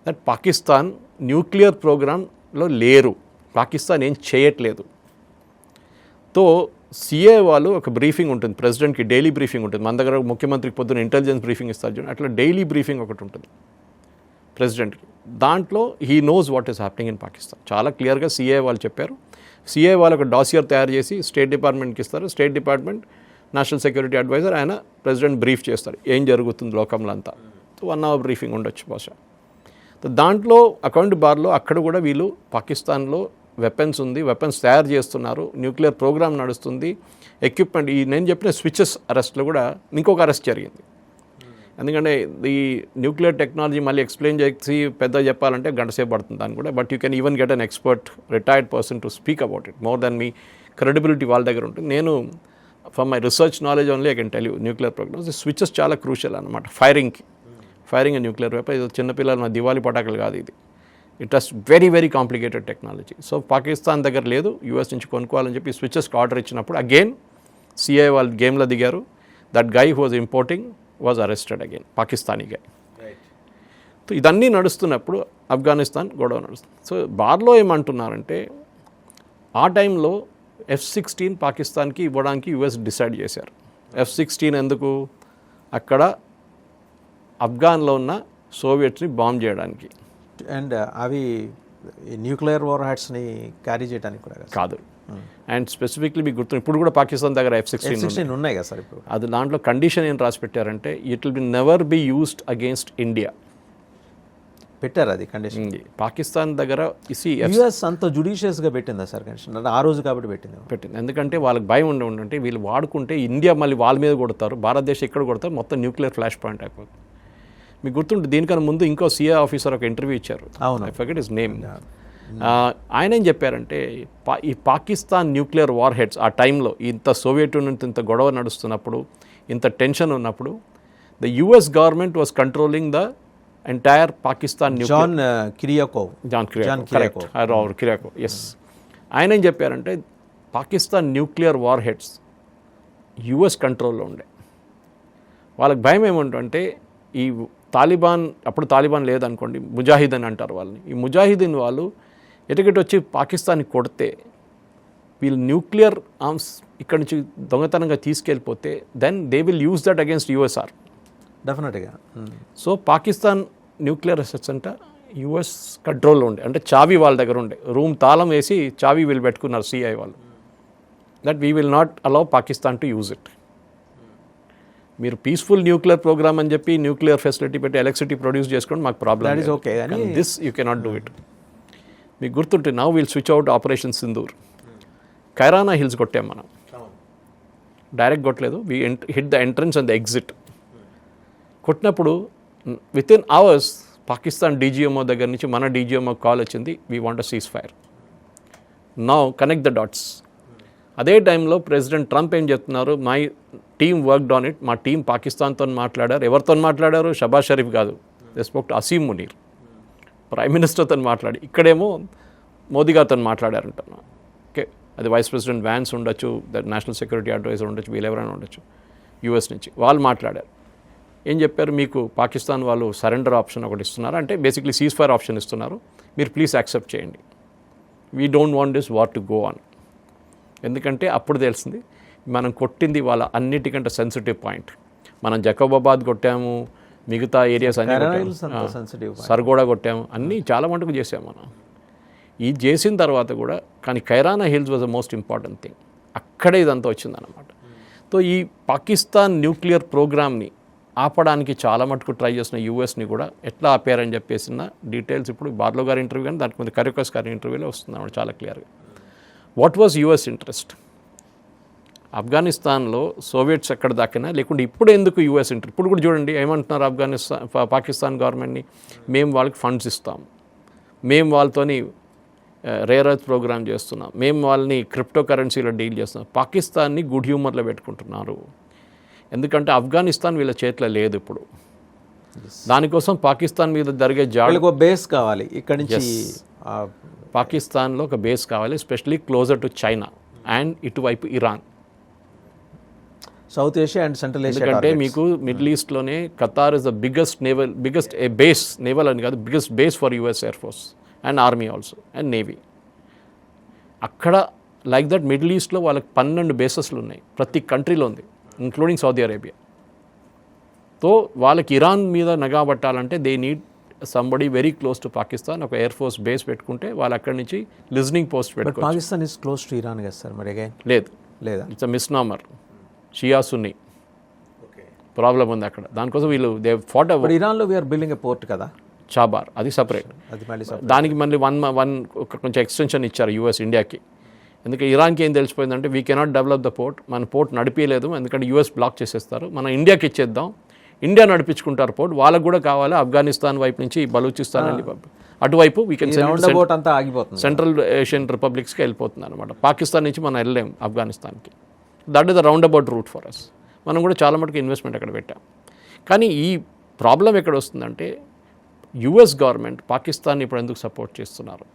that Pakistan nuclear ప్రోగ్రాంలో లేరు, పాకిస్తాన్ ఏం చేయట్లేదు. తో CA వాళ్ళు ఒక బ్రీఫింగ్ ఉంటుంది, ప్రెసిడెంట్కి డైలీ బ్రీఫింగ్ ఉంటుంది. మన దగ్గర ముఖ్యమంత్రికి పొద్దున్న ఇంటెలిజెన్స్ బ్రీఫింగ్ ఇస్తారు చూడండి, అట్లా డైలీ బ్రీఫింగ్ ఒకటి ఉంటుంది ప్రెసిడెంట్కి. దాంట్లో he knows what is happening in Pakistan. చాలా క్లియర్గా CA వాళ్ళు చెప్పారు. CA వాళ్ళు ఒక డాసియర్ తయారు చేసి స్టేట్ డిపార్ట్మెంట్కి ఇస్తారు. State department national security adviser, ఆయన ప్రెసిడెంట్ బ్రీఫ్ చేస్తారు ఏం జరుగుతుంది లోకంలో అంతా. 1 hour బ్రీఫింగ్ ఉండొచ్చు బహుశా. దాంట్లో అకౌంట్ బార్లో అక్కడ కూడా వీళ్ళు పాకిస్తాన్లో వెపన్స్ ఉంది, వెపన్స్ తయారు చేస్తున్నారు, న్యూక్లియర్ ప్రోగ్రామ్ నడుస్తుంది, ఎక్విప్మెంట్, ఈ నేను చెప్పిన స్విచెస్ అరెస్ట్లో కూడా ఇంకొక అరెస్ట్ జరిగింది. ఎందుకంటే ఈ న్యూక్లియర్ టెక్నాలజీ మళ్ళీ ఎక్స్ప్లెయిన్ చేసి పెద్ద చెప్పాలంటే గంట సేపు పడుతుంది దాన్ని కూడా. But you can even get an expert retired person to speak about it. More than me credibility వాళ్ళ దగ్గర ఉంటుంది. నేను from my research knowledge only I can tell you nuclear programs, ఈ స్విచెస్ చాలా క్రూషియల్ అనమాట ఫైరింగ్కి. Firing a nuclear weapon. ఇది చిన్నపిల్లల మా దివాళీ పటాకులు కాదు ఇది. It was very very complicated technology. So Pakistan దగ్గర లేదు, యూఎస్ నుంచి కొనుక్కోవాలని చెప్పి స్విచెస్కి ఆర్డర్ ఇచ్చినప్పుడు అగైన్ సిఐ వాళ్ళు గేమ్లో దిగారు. That guy who was importing was arrested again, Pakistani guy. So ఇదన్నీ నడుస్తున్నప్పుడు ఆఫ్ఘనిస్తాన్ గొడవ నడుస్తుంది. సో బార్లో ఏమంటున్నారంటే ఆ టైంలో F-16 పాకిస్తాన్కి ఇవ్వడానికి యుఎస్ డిసైడ్ చేశారు. F-16 ఎందుకు? అక్కడ ఆఫ్ఘాన్లో ఉన్న సోవియట్స్ని బాంబ్ చేయడానికి. అండ్ అవి న్యూక్లియర్ వార్ హెడ్స్ని క్యారీ చేయడానికి కూడా కాదు. అండ్ స్పెసిఫిక్లీ మీకు గుర్తు, ఇప్పుడు కూడా పాకిస్తాన్ దగ్గర F-16 ఉన్నాయి కదా సార్. ఇప్పుడు అది దాంట్లో కండిషన్ ఏం రాసి పెట్టారంటే it will be never be used against India పెట్టారు. అది కండిషన్ పాకిస్తాన్ దగ్గర యుఎస్ అంత జుడిషియస్గా పెట్టిందా సార్ కండిషన్? అంటే ఆ రోజు కాబట్టి పెట్టింది. ఎందుకంటే వాళ్ళకి భయం ఉండే వీళ్ళు వాడుకుంటే ఇండియా మళ్ళీ వాళ్ళ మీద కొడతారు, భారతదేశం ఎక్కడ కొడతారు, మొత్తం న్యూక్లియర్ ఫ్లాష్ పాయింట్ అయిపోతుంది. మీకు గుర్తుంటే దీనికన్నా ముందు ఇంకో సిఐ ఆఫీసర్ ఒక ఇంటర్వ్యూ ఇచ్చారు, ఐ ఫర్గెట్ హిస్ నేమ్. ఆయన ఏం చెప్పారంటే ఈ పాకిస్తాన్ న్యూక్లియర్ వార్ హెడ్స్ ఆ టైంలో ఇంత సోవియట్ యూనియన్ ఇంత గొడవ నడుస్తున్నప్పుడు, ఇంత టెన్షన్ ఉన్నప్పుడు, the US government was controlling the entire Pakistan. John Kiriakou, yes. ఆయన ఏం చెప్పారంటే Pakistan nuclear warheads US కంట్రోల్లో ఉండే. వాళ్ళకి భయం ఏమంటే ఈ తాలిబాన్, అప్పుడు తాలిబాన్ లేదనుకోండి, ముజాహిదీన్ అంటారు వాళ్ళని, ఈ ముజాహిదీన్ వాళ్ళు ఎటుకటి వచ్చి పాకిస్తాన్ని కొడితే వీళ్ళు న్యూక్లియర్ ఆర్మ్స్ ఇక్కడ నుంచి దొంగతనంగా తీసుకెళ్ళిపోతే then they will use that against USSR డెఫినెట్గా. సో పాకిస్తాన్ న్యూక్లియర్ అసెట్స్ అంట యుఎస్ కంట్రోల్లో ఉండే, అంటే చావీ వాళ్ళ దగ్గర ఉండే, రూమ్ తాళం వేసి చావీ వీళ్ళు పెట్టుకున్నారు సిఐ వాళ్ళు, that we will not allow Pakistan to use it. మీరు పీస్ఫుల్ న్యూక్లియర్ ప్రోగ్రామ్ అని చెప్పి న్యూక్లియర్ ఫెసిలిటీ పెట్టి ఎలక్ట్రిసిటీ ప్రొడ్యూస్ చేసుకోండి, మాకు problem is okay, this you cannot do it. మీకు గుర్తుంటే now will switch out operation Sindoor. Kirana hills కొట్టాం మనం, డైరెక్ట్ కొట్టలేదు, we hit the entrance and the exit. కొట్టినప్పుడు within hours Pakistan DGMO దగ్గర నుంచి మన డీజీఎంఓ కాల్ వచ్చింది, we want a cease fire. Now connect the dots. అదే టైంలో ప్రెసిడెంట్ ట్రంప్ ఏం చెప్తున్నారు, my team worked on it, మా టీం పాకిస్తాన్తో మాట్లాడారు. ఎవరితో మాట్లాడారు? షబాజ్ షరీఫ్ కాదు, they spoke to Asim Munir, prime మినిస్టర్తో మాట్లాడి. ఇక్కడేమో మోదీ గారితో మాట్లాడారంటున్నా. ఓకే, అది వైస్ ప్రెసిడెంట్ వ్యాన్స్ ఉండొచ్చు, ద నేషనల్ సెక్యూరిటీ అడ్వైజర్ ఉండొచ్చు, వీళ్ళు ఎవరైనా ఉండొచ్చు యూఎస్ నుంచి. వాళ్ళు మాట్లాడారు. ఏం చెప్పారు, మీకు పాకిస్తాన్ వాళ్ళు సరెండర్ ఆప్షన్ ఒకటి ఇస్తున్నారు, అంటే బేసిక్లీ సీజ్ ఫైర్ ఆప్షన్ ఇస్తున్నారు, మీరు ప్లీజ్ యాక్సెప్ట్ చేయండి, we don't want this war to go on. ఎందుకంటే అప్పుడు తెలిసింది మనం కొట్టింది వాళ్ళ అన్నిటికంటే సెన్సిటివ్ పాయింట్. మనం జకోబాబాద్ కొట్టాము, మిగతా ఏరియాస్ అన్ని సర్గోడా కొట్టాము, అన్నీ చాలా మటుకు చేసాము మనం. ఇది చేసిన తర్వాత కూడా కానీ Kairana hills was the most important thing. అక్కడే ఇదంతా వచ్చిందన్నమాట. సో ఈ పాకిస్తాన్ న్యూక్లియర్ ప్రోగ్రామ్ని ఆపడానికి చాలా మటుకు ట్రై చేసిన యూఎస్ని కూడా ఎట్లా ఆపారని చెప్పేసిన డీటెయిల్స్ ఇప్పుడు బార్లో గారి ఇంటర్వ్యూ కానీ దానికి ముందు కరికోస్ గారి ఇంటర్వ్యూలో వస్తుంది అన్నమాట చాలా క్లియర్గా. What was US interest? ఆఫ్ఘనిస్తాన్లో సోవియట్స్ ఎక్కడ దాకినా లేకుంటే ఇప్పుడు ఎందుకు యుఎస్ ఇంట్రెస్ట్? ఇప్పుడు కూడా చూడండి ఏమంటున్నారు పాకిస్తాన్ గవర్నమెంట్ని, మేము వాళ్ళకి ఫండ్స్ ఇస్తాం, మేము వాళ్ళతోని రేర్ ఎర్త్ ప్రోగ్రామ్ చేస్తున్నాం, మేము వాళ్ళని క్రిప్టో కరెన్సీలో డీల్ చేస్తున్నాం. పాకిస్తాన్ని గుడ్ హ్యూమర్లో పెట్టుకుంటున్నారు. ఎందుకంటే ఆఫ్ఘనిస్తాన్ వీళ్ళ చేతిలో లేదు ఇప్పుడు. దానికోసం పాకిస్తాన్ మీద జరిగే బేస్ కావాలి, ఇక్కడి నుంచి పాకిస్తాన్లో ఒక బేస్ కావాలి, especially closer to China and ఇటువైపు Iran, South Asia and Central Asia. ఎందుకంటే మీకు మిడిల్ ఈస్ట్లోనే Qatar is the biggest base, naval అని కాదు, biggest base for US air force and army also and navy. అక్కడ లైక్ దట్ మిడిల్ ఈస్ట్లో వాళ్ళకి 12 బేసెస్లు ఉన్నాయి, ప్రతి కంట్రీలో ఉంది, ఇంక్లూడింగ్ సౌదీ అరేబియా. తో వాళ్ళకి ఇరాన్ మీద నగా పట్టాలంటే they need somebody very close to Pakistan, ఒక ఎయిర్ ఫోర్స్ బేస్ పెట్టుకుంటే వాళ్ళు అక్కడి నుంచి లిజనింగ్ పోస్ట్ పెట్టుకోవచ్చు. Pakistan is close to Iran కదా సార్? మరి లేదా it's a misnomer. Shia Sunni problem ఉంది అక్కడ, దానికోసం వీళ్ళు దే ఫాట్. ఇరాన్లో వీఆర్ బిల్డింగ్ ఎ పోర్ట్ కదా, చాబార్, అది సపరేట్. దానికి మళ్ళీ కొంచెం ఎక్స్టెన్షన్ ఇచ్చారు యూఎస్ ఇండియాకి. ఎందుకంటే ఇరాన్కి ఏం తెలిసిపోయిందంటే we cannot develop the port, మన పోర్ట్ నడిపించలేదు, ఎందుకంటే యూఎస్ బ్లాక్ చేసేస్తారు, మనం ఇండియాకి ఇచ్చేద్దాం, ఇండియా నడిపించుకుంటారు పోర్ట్, వాళ్ళకు కూడా కావాలి ఆఫ్ఘనిస్తాన్ వైపు నుంచి బలూచిస్తాన్ అని అటువైపు వీ కెన్ సెంట్రల్ ఏషియన్ రిపబ్లిక్స్కి వెళ్ళిపోతుంది అనమాట. పాకిస్తాన్ నుంచి మనం వెళ్ళలేం ఆఫ్ఘనిస్తాన్కి. That is the roundabout route for us. మనం కూడా చాలా మటుకు ఇన్వెస్ట్మెంట్ అక్కడ పెట్టాం. కానీ ఈ ప్రాబ్లం ఎక్కడ వస్తుందంటే యుఎస్ గవర్నమెంట్ పాకిస్తాన్ని ఇప్పుడు ఎందుకు సపోర్ట్ చేస్తున్నారు?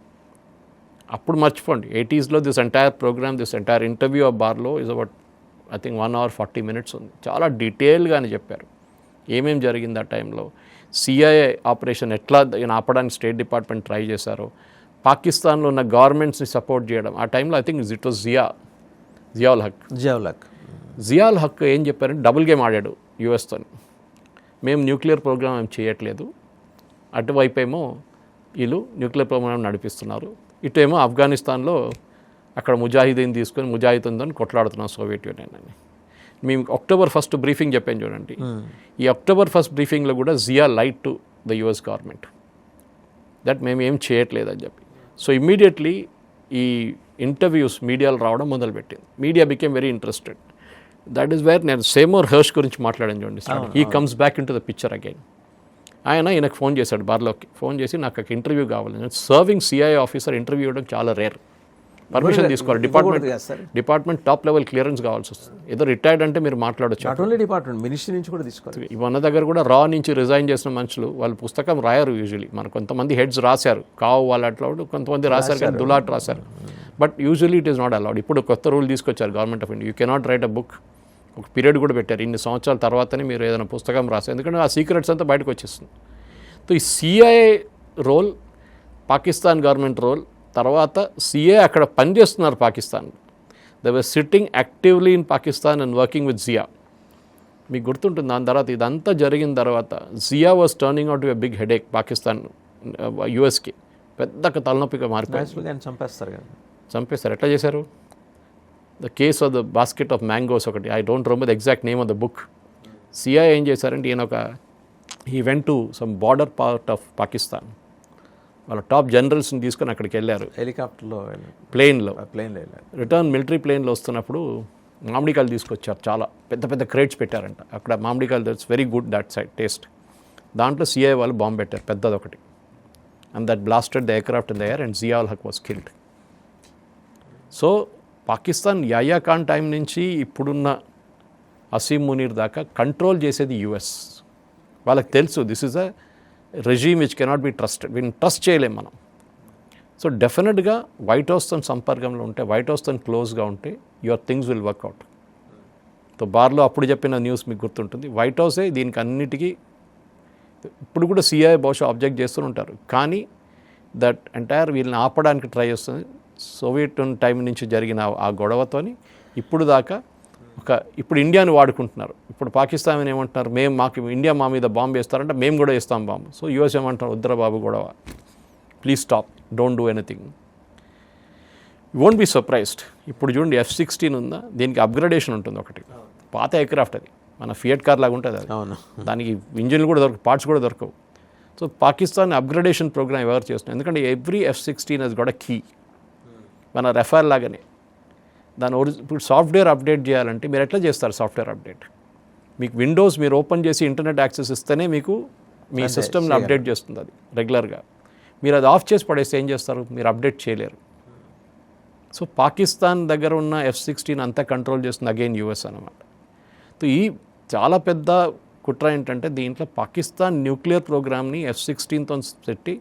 అప్పుడు మర్చిపోండి 80s this entire program, this entire interview of Barlow is about I think 1 hour 40 minutes ఉంది. చాలా డీటెయిల్గానే చెప్పారు ఏమేం జరిగింది ఆ టైంలో, సిఐఏ ఆపరేషన్ ఎట్లా ఆపడానికి స్టేట్ డిపార్ట్మెంట్ ట్రై చేశారో, పాకిస్తాన్లో ఉన్న గవర్నమెంట్స్ని సపోర్ట్ చేయడం. ఆ టైంలో I think it was Ziaul Haq ఏం చెప్పారంటే డబుల్ గేమ్ ఆడాడు యూఎస్తో. మేము న్యూక్లియర్ ప్రోగ్రామ్ ఏం చేయట్లేదు, అటువైపు ఏమో వీళ్ళు న్యూక్లియర్ ప్రోగ్రామ్ నడిపిస్తున్నారు, ఇటు ఏమో ఆఫ్ఘనిస్తాన్లో అక్కడ ముజాహిదీన్ తీసుకొని ముజాహిదీన్తో కొట్లాడుతున్నాం సోవియట్ యూనియన్ అని. మేము October 1st బ్రీఫింగ్ చెప్పాను చూడండి. ఈ October 1st బ్రీఫింగ్లో కూడా Zia lied to the US government that మేము ఏం చేయట్లేదని చెప్పి. సో ఇమ్మీడియట్లీ ఈ ఇంటర్వ్యూస్ మీడియాలో రావడం మొదలుపెట్టింది. Media became very interested. That is wear నేను సేమోర్ హర్ష్ గురించి మాట్లాడాను చూడండి. He comes back in to the picture again. ఈయనకు ఫోన్ చేశాడు బార్లోకి, ఫోన్ చేసి నాకు ఒక ఇంటర్వ్యూ కావాలి. సర్వింగ్ సిఐఏ ఆఫీసర్ ఇంటర్వ్యూ ఇవ్వడం చాలా రేర్, పర్మిషన్ తీసుకోవాలి. డిపార్ట్మెంట్ టాప్ లెవెల్ క్లియరెన్స్ కావాల్సి వస్తుంది. ఏదో రిటైర్డ్ అంటే మీరు మాట్లాడచ్చు, డిపార్ట్మెంట్ మినిస్ట్రీ నుంచి కూడా తీసుకోవాలి. మన దగ్గర కూడా రా నుంచి రిజైన్ చేసిన మనుషులు వాళ్ళు పుస్తకం రాయరు యూజువలీ. మన కొంతమంది హెడ్స్ రాశారు, కావు వాళ్ళు అట్లా కొంతమంది రాశారు, కానీ దులాట్ రాశారు. But usually it is not allowed. ఇప్పుడు కొత్త రూల్ తీసుకొచ్చారు government of India, you cannot write a book. ఒక పీరియడ్ కూడా పెట్టారు, ఇన్ని సంవత్సరాల తర్వాతనే మీరు ఏదైనా పుస్తకం రాశారు, ఎందుకంటే ఆ సీక్రెట్స్ అంతా బయటకు వచ్చేస్తుంది. సో ఈ CIA role, Pakistan government role, తర్వాత సిఏ అక్కడ పనిచేస్తున్నారు Pakistan. They were sitting actively in Pakistan and working with Zia. మీకు గుర్తుంటుంది, దాని తర్వాత ఇదంతా జరిగిన తర్వాత Zia was turning out to a big headache Pakistan యుఎస్కి. పెద్ద తలనొప్పిగా మారిపోయింది. చంపేస్తారు. ఎట్లా చేశారు? The case of the basket of mangoes ఒకటి, I don't remember the exact name of the book. CIA ఏం చేశారంటే ఈ went to some border part of Pakistan. వాళ్ళ టాప్ జనరల్స్ని తీసుకొని అక్కడికి వెళ్ళారు, హెలికాప్టర్లో, ప్లేన్లో వెళ్ళారు. రిటర్న్ మిలిటరీ ప్లేన్లో వస్తున్నప్పుడు మామిడికాయలు తీసుకొచ్చారు, చాలా పెద్ద పెద్ద క్రేట్స్ పెట్టారంట అక్కడ. మామిడికాయలు that's very good that side taste. దాంట్లో సిఐ వాళ్ళు బాంబు పెట్టారు పెద్దది ఒకటి, and that blasted the aircraft in the air and Ziaul Haq was killed. So Pakistan Yahya Khan time నుంచి ఇప్పుడున్న అసీం మునీర్ దాకా కంట్రోల్ చేసేది యుఎస్. వాళ్ళకి తెలుసు this is a regime which cannot be trusted, వీళ్ళని ట్రస్ట్ చేయలేం మనం. సో డెఫినెట్గా వైట్ హౌస్తో సంపర్కంలో ఉంటే, వైట్ హౌస్తో క్లోజ్గా ఉంటే your things will work out. So బార్లో అప్పుడు చెప్పిన న్యూస్ మీకు గుర్తుంటుంది, వైట్ హౌసే దీనికి అన్నిటికీ ఇప్పుడు కూడా సిఐ బహుశా ఆబ్జెక్ట్ చేస్తూ ఉంటారు, కానీ దట్ ఎంటైర్ వీళ్ళని ఆపడానికి ట్రై చేస్తుంది. సోవియట్ టైం నుంచి జరిగిన ఆ గొడవతోని ఇప్పుడు దాకా ఇప్పుడు ఇండియాని వాడుకుంటున్నారు. ఇప్పుడు పాకిస్తాన్ ఏమంటున్నారు, మాకు ఇండియా మా మీద బాంబు వేస్తారంటే మేము కూడా వేస్తాం బాంబు. సో యూఎస్ ఏమంటారు, వద్దురా బాబు గొడవ, please stop, don't do anything. You won't be surprised. ఇప్పుడు చూడండి F-16 ఉందా, దీనికి అప్గ్రేడేషన్ ఉంటుంది ఒకటి, పాత ఎయిర్క్రాఫ్ట్ అది, మన ఫియట్ కార్ లాగా ఉంటుంది అది. దానికి ఇంజిన్లు కూడా పార్ట్స్ కూడా దొరకవు. సో పాకిస్తాన్ అప్గ్రేడేషన్ ప్రోగ్రామ్ ఎవరు చేస్తున్నారు, ఎందుకంటే every F-16 has got a key. మన రెఫైల్ లాగానే దాని ఇప్పుడు సాఫ్ట్వేర్ అప్డేట్ చేయాలంటే మీరు ఎట్లా చేస్తారు సాఫ్ట్వేర్ అప్డేట్? మీకు విండోస్ మీరు ఓపెన్ చేసి ఇంటర్నెట్ యాక్సెస్ ఇస్తేనే మీకు మీ సిస్టమ్ని అప్డేట్ చేస్తుంది అది రెగ్యులర్గా. మీరు అది ఆఫ్ చేసి పడేస్తే ఏం చేస్తారు, మీరు అప్డేట్ చేయలేరు. సో పాకిస్తాన్ దగ్గర ఉన్న F-16 అంతా కంట్రోల్ చేస్తుంది అగైన్ యూఎస్ అనమాట. సో ఈ చాలా పెద్ద కుట్ర ఏంటంటే దీంట్లో పాకిస్తాన్ న్యూక్లియర్ ప్రోగ్రామ్ని F-16తో పెట్టి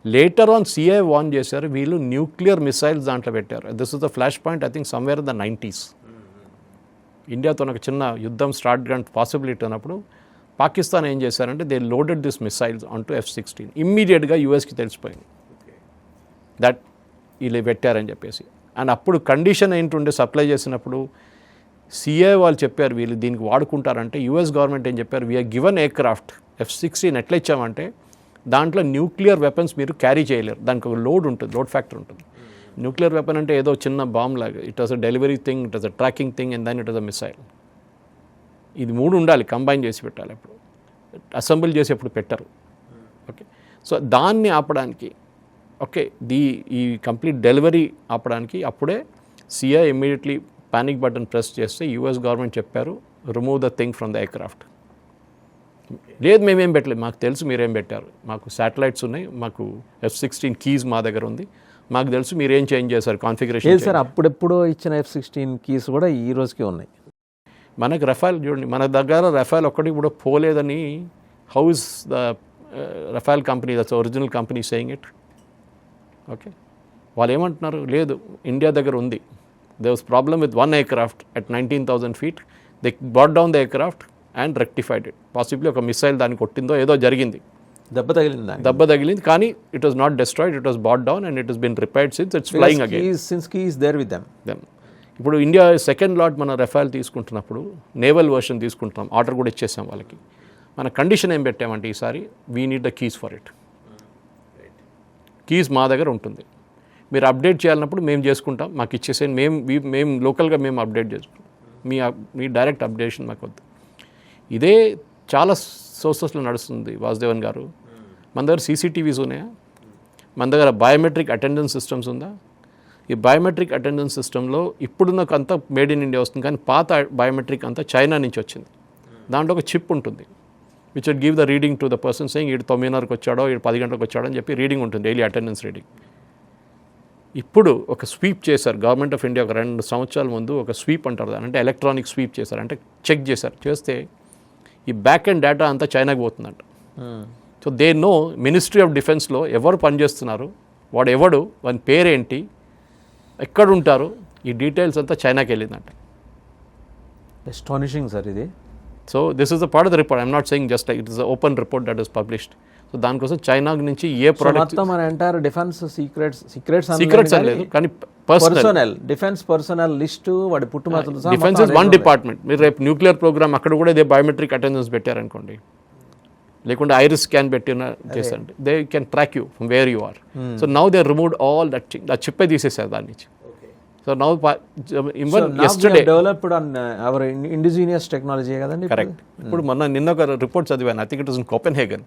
లేటర్ ఆన్ సిఐ వార్న్ చేశారు, వీళ్ళు న్యూక్లియర్ మిసైల్స్ దాంట్లో పెట్టారు. This is the flash point I think somewhere in the 90s. ఇండియాతో ఒక చిన్న యుద్ధం స్టార్ట్ కానీ పాసిబిలిటీ ఉన్నప్పుడు పాకిస్తాన్ ఏం చేశారంటే they loaded this missiles on to F-16. ఇమ్మీడియట్గా యూఎస్కి తెలిసిపోయింది దట్ వీళ్ళు పెట్టారని చెప్పేసి. అండ్ అప్పుడు కండిషన్ ఏంటుండే సప్లై చేసినప్పుడు సిఐ వాళ్ళు చెప్పారు వీళ్ళు దీనికి వాడుకుంటారంటే, యూఎస్ గవర్నమెంట్ ఏం చెప్పారు, వీఆర్ గివెన్ ఎయిర్క్రాఫ్ట్ F-16 ఎట్లా ఇచ్చామంటే దాంట్లో న్యూక్లియర్ వెపన్స్ మీరు క్యారీ చేయలేరు, దానికి ఒక లోడ్ ఉంటుంది, లోడ్ ఫ్యాక్టర్ ఉంటుంది. న్యూక్లియర్ వెపన్ అంటే ఏదో చిన్న బాంబ్ లాగా, it was a delivery thing, it was a tracking thing and then it was a missile. ఇది మూడు ఉండాలి, కంబైన్ చేసి పెట్టాలి. ఇప్పుడు అసెంబుల్ చేసి ఎప్పుడు పెట్టరు. ఓకే, సో దాన్ని ఆపడానికి ఈ కంప్లీట్ డెలివరీ ఆపడానికి అప్పుడే CI immediately panic button press చేస్తే యూఎస్ గవర్నమెంట్ చెప్పారు remove the thing from the aircraft. లేదు మేమేం పెట్టలేదు, మాకు తెలుసు మీరేం పెట్టారు, మాకు శాటిలైట్స్ ఉన్నాయి, మాకు F-16 కీస్ మా దగ్గర ఉంది, మాకు తెలుసు మీరేం చేంజ్ చేశారు కాన్ఫిగరేషన్. సార్ అప్పుడెప్పుడో ఇచ్చిన F-16 కీస్ కూడా ఈ రోజుకి ఉన్నాయి. మనకు రఫాల్ చూడండి, మన దగ్గర రఫాల్ ఒక్కటి కూడా పోలేదని how is the Rafale company, that's original company saying it? Okay, వాళ్ళు ఏమంటున్నారు? లేదు, ఇండియా దగ్గర ఉంది. They was problem with one aircraft at 19,000 feet. They brought down the aircraft and rectified it. Possibly ఒక మిసైల్ దాన్ని కొట్టిందో ఏదో జరిగింది, దెబ్బ తగిలింది, కానీ it was not destroyed, it was brought down and it has been repaired since. It's flying again. Since key is there with them. ఇప్పుడు India second lot మన రఫాల్ తీసుకుంటున్నప్పుడు నేవల్ వర్షన్ తీసుకుంటున్నాం, ఆర్డర్ కూడా ఇచ్చేసాం వాళ్ళకి. మన కండిషన్ ఏం పెట్టామంటే ఈసారి we need the keys for it. Keys మా దగ్గర ఉంటుంది, మీరు అప్డేట్ చేయాలన్నప్పుడు మేము చేసుకుంటాం, మాకు ఇచ్చేసేయండి, మేము లోకల్గా మేము అప్డేట్ చేసుకుంటాం, మీ డైరెక్ట్ అప్డేషన్ మాకు వద్దు. ఇదే చాలా సోర్సెస్లో నడుస్తుంది వాసుదేవన్ గారు. మన దగ్గర సీసీటీవీస్ ఉన్నాయా? మన దగ్గర బయోమెట్రిక్ అటెండెన్స్ సిస్టమ్స్ ఉందా? ఈ బయోమెట్రిక్ అటెండెన్స్ సిస్టంలో ఇప్పుడున్న అంతా మేడ్ ఇన్ ఇండియా వస్తుంది, కానీ పాత బయోమెట్రిక్ అంతా చైనా నుంచి వచ్చింది. దాంట్లో ఒక చిప్ ఉంటుంది which would give the reading to the person saying ఈడు 9:30కి వచ్చాడో, ఈడు 10 గంటలకు వచ్చాడో అని చెప్పి రీడింగ్ ఉంటుంది, డైలీ అటెండెన్స్ రీడింగ్. ఇప్పుడు ఒక స్వీప్ చేశారు గవర్నమెంట్ ఆఫ్ ఇండియా, ఒక 2 సంవత్సరాల ముందు ఒక స్వీప్ అంటారు దాని, అంటే ఎలక్ట్రానిక్ స్వీప్ చేశారు, అంటే చెక్ చేశారు. చేస్తే ఈ బ్యాక్ అండ్ డేటా అంతా చైనాకి పోతుందంట. So they know ministry of డిఫెన్స్లో ఎవరు పనిచేస్తున్నారు, వాడు ఎవడు, వాని పేరేంటి, ఎక్కడ ఉంటారు, ఈ డీటెయిల్స్ అంతా చైనాకి వెళ్ళిందంట. అస్టానిషింగ్ సార్ ఇది. So this is the part of the report. I'm not saying just like it is open report that is published. So దానికోసం చైనా నుంచి ఏ ప్రోడక్ట్ మన ఎంటైర్ డిఫెన్స్ సీక్రెట్స్ అని లేదు, కానీ పర్సనల్ డిఫెన్స్ పర్సనల్ లిస్టు, వాడి పుట్టుమతులు, defence is one department. మీరు రేపు nuclear programme అక్కడ కూడా ఇదే బయోమెట్రిక్ అటెండెన్స్ పెట్టారనుకోండి, లేకుంటే ఐరిస్ స్కాన్ పెట్టిన చేస్తారంటే they can track you from where you are. So now they removed all that thing, ఆ చిప్పే తీసేసారు దాని నుంచి. So now even yesterday developed on our indigenous technology కదండి. కరెక్ట్. ఇప్పుడు నిన్న ఒక రిపోర్ట్ చదివాను, I think it is in Copenhagen.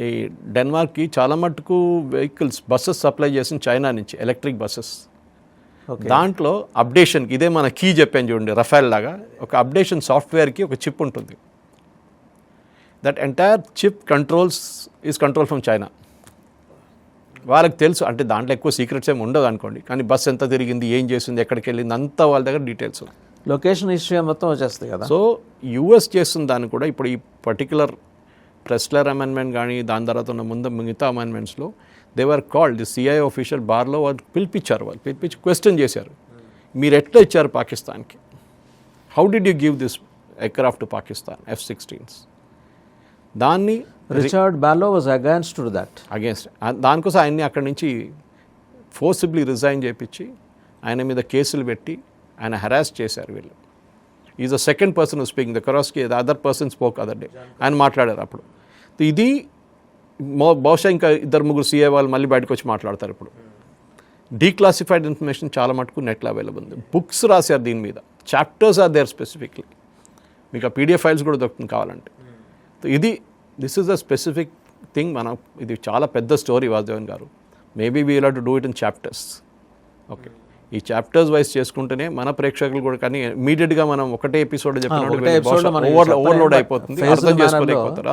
ఈ డెన్మార్క్కి చాలా మటుకు వెహికల్స్ బస్సెస్ సప్లై చేసిన చైనా నుంచి, ఎలక్ట్రిక్ బస్సెస్. దాంట్లో అప్డేషన్కి ఇదే మన కీ చెప్పాను చూడండి, రఫాల్ లాగా ఒక అప్డేషన్ సాఫ్ట్వేర్కి ఒక చిప్ ఉంటుంది. That entire chip is control from China. వాళ్ళకి తెలుసు, అంటే దాంట్లో ఎక్కువ సీక్రెట్స్ ఏమి ఉండదు అనుకోండి, కానీ బస్ ఎంత తిరిగింది, ఏం చేసింది, ఎక్కడికి వెళ్ళింది, అంతా వాళ్ళ దగ్గర డీటెయిల్స్, లొకేషన్ హిస్టరీ మొత్తం వచ్చేస్తుంది కదా. సో యూఎస్ చేస్తున్న దాన్ని కూడా ఇప్పుడు ఈ పర్టికులర్ ప్రెస్లర్ అమెండ్మెంట్ కానీ దాని తర్వాత ఉన్న ముందు మిగతా అమెండ్మెంట్స్లో they were called the CIA official Barlow వాళ్ళు పిలిపించి క్వశ్చన్ చేశారు, మీరు ఎట్లా ఇచ్చారు పాకిస్తాన్కి, how did you give this aircraft to Pakistan F-16s? దాన్ని Richard Barlow was against to that, against. దానికోసం ఆయన్ని అక్కడి నుంచి ఫోర్సిబ్లీ రిజైన్ చేయించి ఆయన మీద కేసులు పెట్టి ఆయన హెరాస్ చేశారు వీళ్ళు. Is the second person who speaking, the కరోస్కి the other person spoke other day, ఆయన మాట్లాడారు అప్పుడు. ఇది బహుశా ఇంకా 2-3 CI వాళ్ళు మళ్ళీ బయటకు వచ్చి మాట్లాడతారు. ఇప్పుడు డీక్లాసిఫైడ్ ఇన్ఫర్మేషన్ చాలా మటుకు నెట్లో అవైలబుల్ ఉంది, బుక్స్ రాశారు దీని మీద, చాప్టర్స్ ఆర్ దేర్ స్పెసిఫిక్లీ, మీకు ఆ PDF ఫైల్స్ కూడా దొరుకుతుంది కావాలంటే. This is a specific thing. మనం ఇది చాలా పెద్ద స్టోరీ వాసుదేవన్ గారు, maybe we will have to do it in chapters. Okay, ఈ చాప్టర్స్ వైజ్ చేసుకుంటేనే మన ప్రేక్షకులు కూడా, కానీ ఇమీడియట్గా మనం ఒకటే ఎపిసోడ్ చెప్పినప్పుడు ఓవర్లోడ్ అయిపోతుంది, అర్థం చేసుకోలేకపోతారు.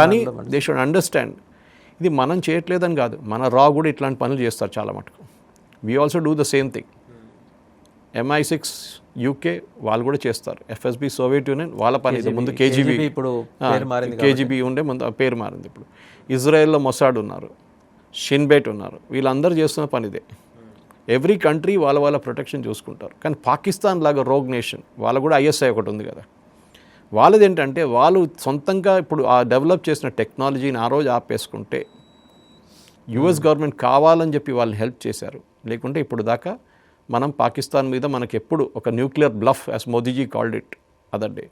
కానీ దే షుడ్ అండర్స్టాండ్ ఇది మనం చేయట్లేదని కాదు, మన రా కూడా ఇట్లాంటి పనులు చేస్తారు చాలా మటుకు. We also do the same thing. MI6 UK వాళ్ళు కూడా చేస్తారు, FSB సోవియట్ యూనియన్ వాళ్ళ పని ఇది. ముందు KGB ఉండే, ముందు పేరు మారింది. ఇప్పుడు ఇజ్రాయెల్లో మొసాడ్ ఉన్నారు, షిన్బేట్ ఉన్నారు, వీళ్ళందరూ చేస్తున్న పని ఇదే. ఎవ్రీ కంట్రీ వాళ్ళ ప్రొటెక్షన్ చూసుకుంటారు. కానీ పాకిస్తాన్ లాగా రోగ్ నేషన్, వాళ్ళ కూడా ISI ఒకటి ఉంది కదా, వాళ్ళది ఏంటంటే వాళ్ళు సొంతంగా ఇప్పుడు ఆ డెవలప్ చేసిన టెక్నాలజీని ఆ రోజు ఆపేసుకుంటే US గవర్నమెంట్ కావాలని చెప్పి వాళ్ళని హెల్ప్ చేశారు. లేకుంటే ఇప్పుడు దాకా మనం పాకిస్తాన్ మీద మనకి ఎప్పుడు ఒక nuclear bluff, as Modiji called it other day,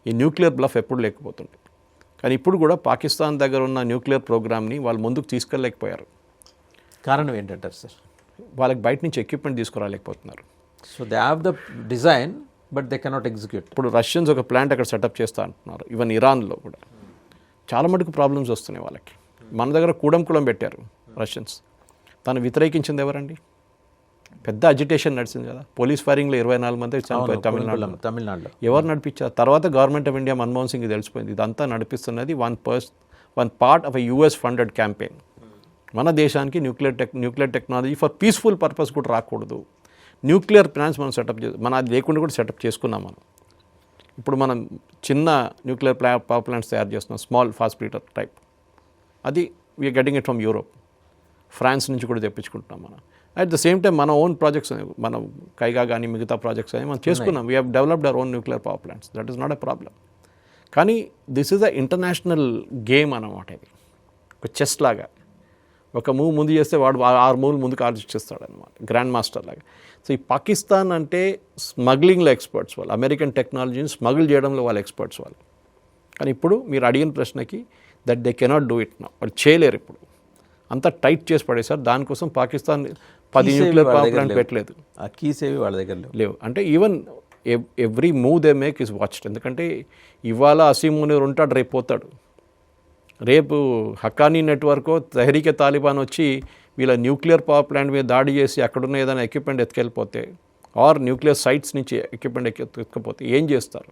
ఈ న్యూక్లియర్ బ్లఫ్ ఎప్పుడు లేకపోతుంది. కానీ ఇప్పుడు కూడా పాకిస్తాన్ దగ్గర ఉన్న న్యూక్లియర్ ప్రోగ్రామ్ని వాళ్ళు ముందుకు తీసుకెళ్ళలేకపోయారు. కారణం ఏంటంటారు సార్? వాళ్ళకి బయట నుంచి ఎక్విప్మెంట్ తీసుకురాలేకపోతున్నారు. So they have the design but they cannot execute. ఇప్పుడు రష్యన్స్ ఒక ప్లాంట్ అక్కడ సెటప్ చేస్తా అంటున్నారు, ఈవెన్ ఇరాన్లో కూడా చాలా మటుకు ప్రాబ్లమ్స్ వస్తున్నాయి వాళ్ళకి. మన దగ్గర కూడం పెట్టారు రష్యన్స్, తను వ్యతిరేకించింది ఎవరండి? పెద్ద అజిటేషన్ నడిచింది కదా, పోలీస్ ఫైరింగ్లో 24 మంది చనిపోయారు తమిళనాడులో. ఎవరు నడిపించారు? తర్వాత government of India Manmohan Singh తెలిసిపోయింది, ఇదంతా నడిపిస్తున్నది one part of a US funded campaign. మన దేశానికి nuclear technology for peaceful purpose కూడా రాకూడదు, న్యూక్లియర్ ప్లాంట్స్ మనం సెటప్ మనం అది లేకుండా కూడా సెటప్ చేసుకున్నాం మనం. ఇప్పుడు మనం చిన్న న్యూక్లియర్ పవర్ ప్లాంట్స్ తయారు చేస్తున్నాం, స్మాల్ ఫాస్ట్ బ్రీడర్ టైప్. అది we are getting it from Europe, France నుంచి కూడా తెప్పించుకుంటున్నాం మనం. అట్ ద సేమ్ టైం మన ఓన్ ప్రాజెక్ట్స్, మనం కైగా కానీ మిగతా ప్రాజెక్ట్స్ కానీ మనం చేసుకున్నాం. We have developed our own nuclear power plants. That is not a problem. కానీ this is a international game అన్నమాట. ఇది ఒక చెస్ లాగా, ఒక మూవ్ ముందు చేస్తే వాడు 6 మూవ్లు ముందుకు ఆలోచిస్తాడు అనమాట, గ్రాండ్ మాస్టర్ లాగా. సో ఈ పాకిస్తాన్ అంటే స్మగ్లింగ్లో ఎక్స్పర్ట్స్ వాళ్ళు, అమెరికన్ టెక్నాలజీని స్మగుల్ చేయడంలో వాళ్ళు ఎక్స్పర్ట్స్ వాళ్ళు. కానీ ఇప్పుడు మీరు అడిగిన ప్రశ్నకి that they cannot do it నా, వాళ్ళు చేయలేరు. ఇప్పుడు అంతా టైట్ చేసి పడేసారు. దానికోసం పాకిస్తాన్ 10 న్యూక్లియర్ పవర్ ప్లాంట్ పెట్టలేదు. ఆ కీస్ ఏవి వాళ్ళ దగ్గర లేవు. అంటే even every move they make is watched. ఎందుకంటే ఇవాళ అసీం మునీర్ ఉంటాడు, రేపు పోతాడు. రేపు హక్కానీ నెట్వర్క్, తెహరీకే తాలిబాన్ వచ్చి వీళ్ళ న్యూక్లియర్ పవర్ ప్లాంట్ మీద దాడి చేసి అక్కడున్న ఏదైనా ఎక్విప్మెంట్ ఎత్తుకెళ్ళిపోతే, ఆర్ న్యూక్లియర్ సైట్స్ నుంచి ఎక్విప్మెంట్ ఎత్తుకపోతే ఏం చేస్తారు?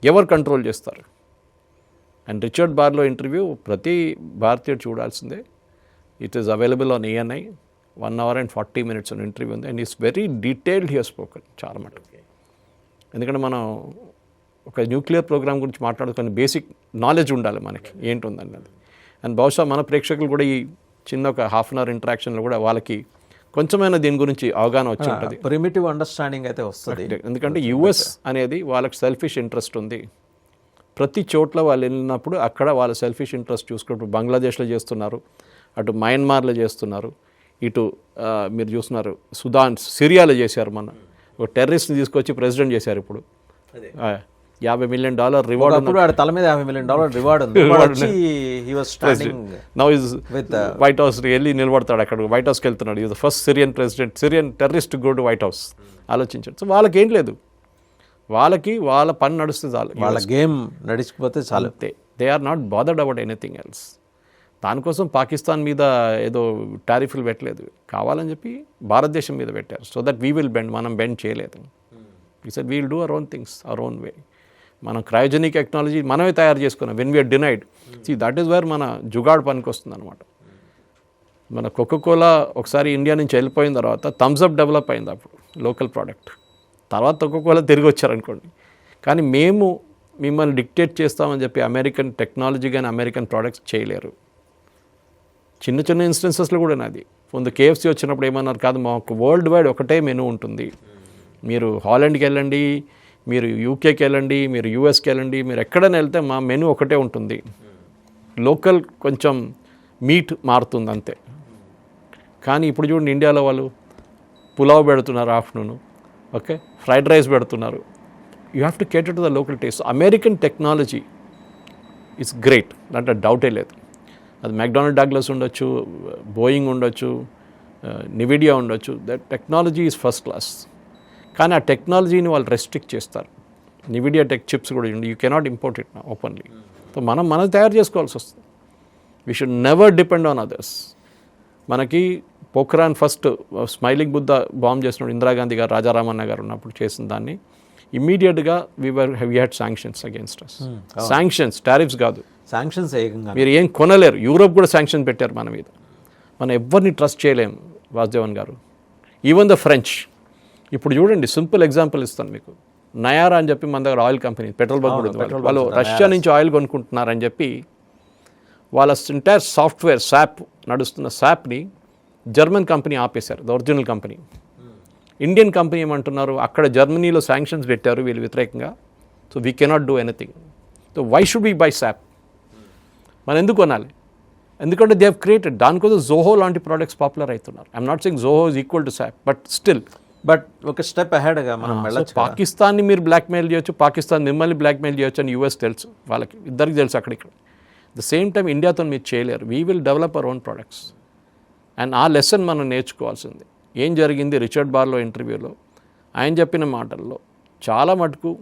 ఎవరు కంట్రోల్ చేస్తారు? అండ్ రిచర్డ్ బార్లో ఇంటర్వ్యూ ప్రతి భారతీయుడు చూడాల్సిందే. It is available on ANI. 1 hour and 40 minutes అని ఇంటర్వ్యూ ఉంది. And is very detailed here spoken, చాలా మటుకు. ఎందుకంటే మనం ఒక న్యూక్లియర్ ప్రోగ్రామ్ గురించి మాట్లాడుకుని బేసిక్ నాలెడ్జ్ ఉండాలి మనకి ఏంటుందండి అది. అండ్ బహుశా మన ప్రేక్షకులు కూడా ఈ చిన్న ఒక హాఫ్ అన్ అవర్ ఇంటరాక్షన్లో కూడా వాళ్ళకి కొంచెమైనా దీని గురించి అవగాహన వచ్చి ఉంటుంది, ప్రిమిటివ్ అండర్స్టాండింగ్ అయితే వస్తుంది. ఎందుకంటే US అనేది వాళ్ళకి సెల్ఫిష్ ఇంట్రెస్ట్ ఉంది. ప్రతి చోట్ల వాళ్ళు వెళ్ళినప్పుడు అక్కడ వాళ్ళ సెల్ఫిష్ ఇంట్రెస్ట్ చూసుకుంటూ బంగ్లాదేశ్లో చేస్తున్నారు, అటు మయన్మార్లో చేస్తున్నారు, ఇటు మీరు చూస్తున్నారు సుదాన్, సిరియాలో చేశారు. మన ఒక టెర్రరిస్ట్ని తీసుకొచ్చి ప్రెసిడెంట్ చేశారు. ఇప్పుడు $50 million రివార్డ్. అప్పుడు వాడి తల మీద $50 million రివార్డ్ ఉంది. నౌ ఇస్ వైట్ హౌస్ వెళ్ళి నిలబడతాడు అక్కడ, వైట్ హౌస్కి వెళ్తున్నాడు. Is the first Syrian president, Syrian terrorist go to white house. ఆలోచించాడు. సో వాళ్ళకి ఏం లేదు, వాళ్ళకి వాళ్ళ పని నడుస్తుంది చాలు, వాళ్ళ గేమ్ నడిచిపోతే చాలు. They are not bothered about anything else. దానికోసం పాకిస్తాన్ మీద ఏదో టారిఫ్లు పెట్టలేదు, కావాలని చెప్పి భారతదేశం మీద పెట్టారు. So that we will bend, మనం బెండ్ చేయలేదు. We said we will do our own things our own way. మనం క్రయోజెనిక్ టెక్నాలజీ మనమే తయారు చేసుకున్నాం. When we're denied, that is where మన జుగాడ్ పనికి వస్తుంది అనమాట. మన కోకోకోలా ఒకసారి ఇండియా నుంచి వెళ్ళిపోయిన తర్వాత థమ్స్అప్ డెవలప్ అయింది అప్పుడు, లోకల్ ప్రోడక్ట్. తర్వాత కోకోకోలా తిరిగి వచ్చారనుకోండి. కానీ మేము మిమ్మల్ని డిక్టేట్ చేస్తామని చెప్పి అమెరికన్ టెక్నాలజీ కానీ అమెరికన్ ప్రోడక్ట్స్ చేయలేరు. చిన్న చిన్న ఇన్స్టెన్సెస్లో కూడా నాది. ముందు KFC వచ్చినప్పుడు ఏమన్నారు, కాదు మాకు వరల్డ్ వైడ్ ఒకటే మెనూ ఉంటుంది, మీరు హాలండ్కి వెళ్ళండి, మీరు UKకి వెళ్ళండి, మీరు USకి వెళ్ళండి, మీరు ఎక్కడైనా వెళ్తే మా మెనూ ఒకటే ఉంటుంది, లోకల్ కొంచెం మీట్ మారుతుంది అంతే. కానీ ఇప్పుడు చూడండి ఇండియాలో వాళ్ళు పులావ్ పెడుతున్నారు ఆఫ్టర్నూన్, ఓకే, ఫ్రైడ్ రైస్ పెడుతున్నారు. You have to కేటర్ to the local taste. American technology it's great, దాంట్లో డౌటే లేదు. అది మెక్డానల్డ్ డాగ్లస్ ఉండొచ్చు, బోయింగ్ ఉండొచ్చు, నివిడియా ఉండొచ్చు, that technology is first class. కానీ ఆ టెక్నాలజీని వాళ్ళు రెస్ట్రిక్ట్ చేస్తారు. నివిడియా టెక్ చిప్స్ కూడా ఉండి you cannot import it openly. So మనం తయారు చేసుకోవాల్సి వస్తుంది. We should never depend on others. మనకి Pokhran first smiling Buddha bomb చేసినప్పుడు ఇందిరాగాంధీ గారు, రాజారామన్న గారు ఉన్నప్పుడు చేసిన దాన్ని ఇమ్మీడియట్గా we had sanctions against us. Sanctions, tariffs కాదు, శాంక్షన్స్. మీరు ఏం కొనలేరు. యూరోప్ కూడా శాంక్షన్ పెట్టారు మన మీద. మనం ఎవరిని ట్రస్ట్ చేయలేము వాసుదేవన్ గారు. Even the French. ఇప్పుడు చూడండి, సింపుల్ ఎగ్జాంపుల్ ఇస్తాను మీకు. నయారా అని చెప్పి మన దగ్గర ఆయిల్ కంపెనీ, పెట్రోల్ బంక్ కూడా ఉంది. వాళ్ళు రష్యా నుంచి ఆయిల్ కొనుక్కుంటున్నారని చెప్పి వాళ్ళ ఎంటైర్ సాఫ్ట్వేర్ SAP నడుస్తున్న SAPని జర్మన్ కంపెనీ ఆపేశారు, the original company. Indian company ఏమంటున్నారు, అక్కడ జర్మనీలో శాంక్షన్స్ పెట్టారు వీళ్ళు వ్యతిరేకంగా, so we cannot do anything. So why should we buy SAP? మనం ఎందుకు కొనాలి? ఎందుకంటే దే హ్యావ్ క్రియేటెడ్, దానికోసం జోహో లాంటి ప్రోడక్ట్స్ పాపులర్ అవుతున్నారు. I'm not saying Zoho is equal to SAP, but still ఒక స్టెప్ అహెడ్గా మనం వెళ్ళొచ్చు. పాకిస్తాన్ని మీరు బ్లాక్మెయిల్ చేయొచ్చు, పాకిస్తాన్ మిమ్మల్ని బ్లాక్మెయిల్ చేయొచ్చు అని US తెలుసు, వాళ్ళకి ఇద్దరికి తెలుసు అక్కడిక్కడ. ద సేమ్ టైం ఇండియాతో మీరు చేయలేరు. We will develop our own products. And ఆ లెసన్ మనం నేర్చుకోవాల్సింది. ఏం జరిగింది రిచర్డ్ బార్లో ఇంటర్వ్యూలో ఆయన చెప్పిన మాటల్లో చాలా మటుకు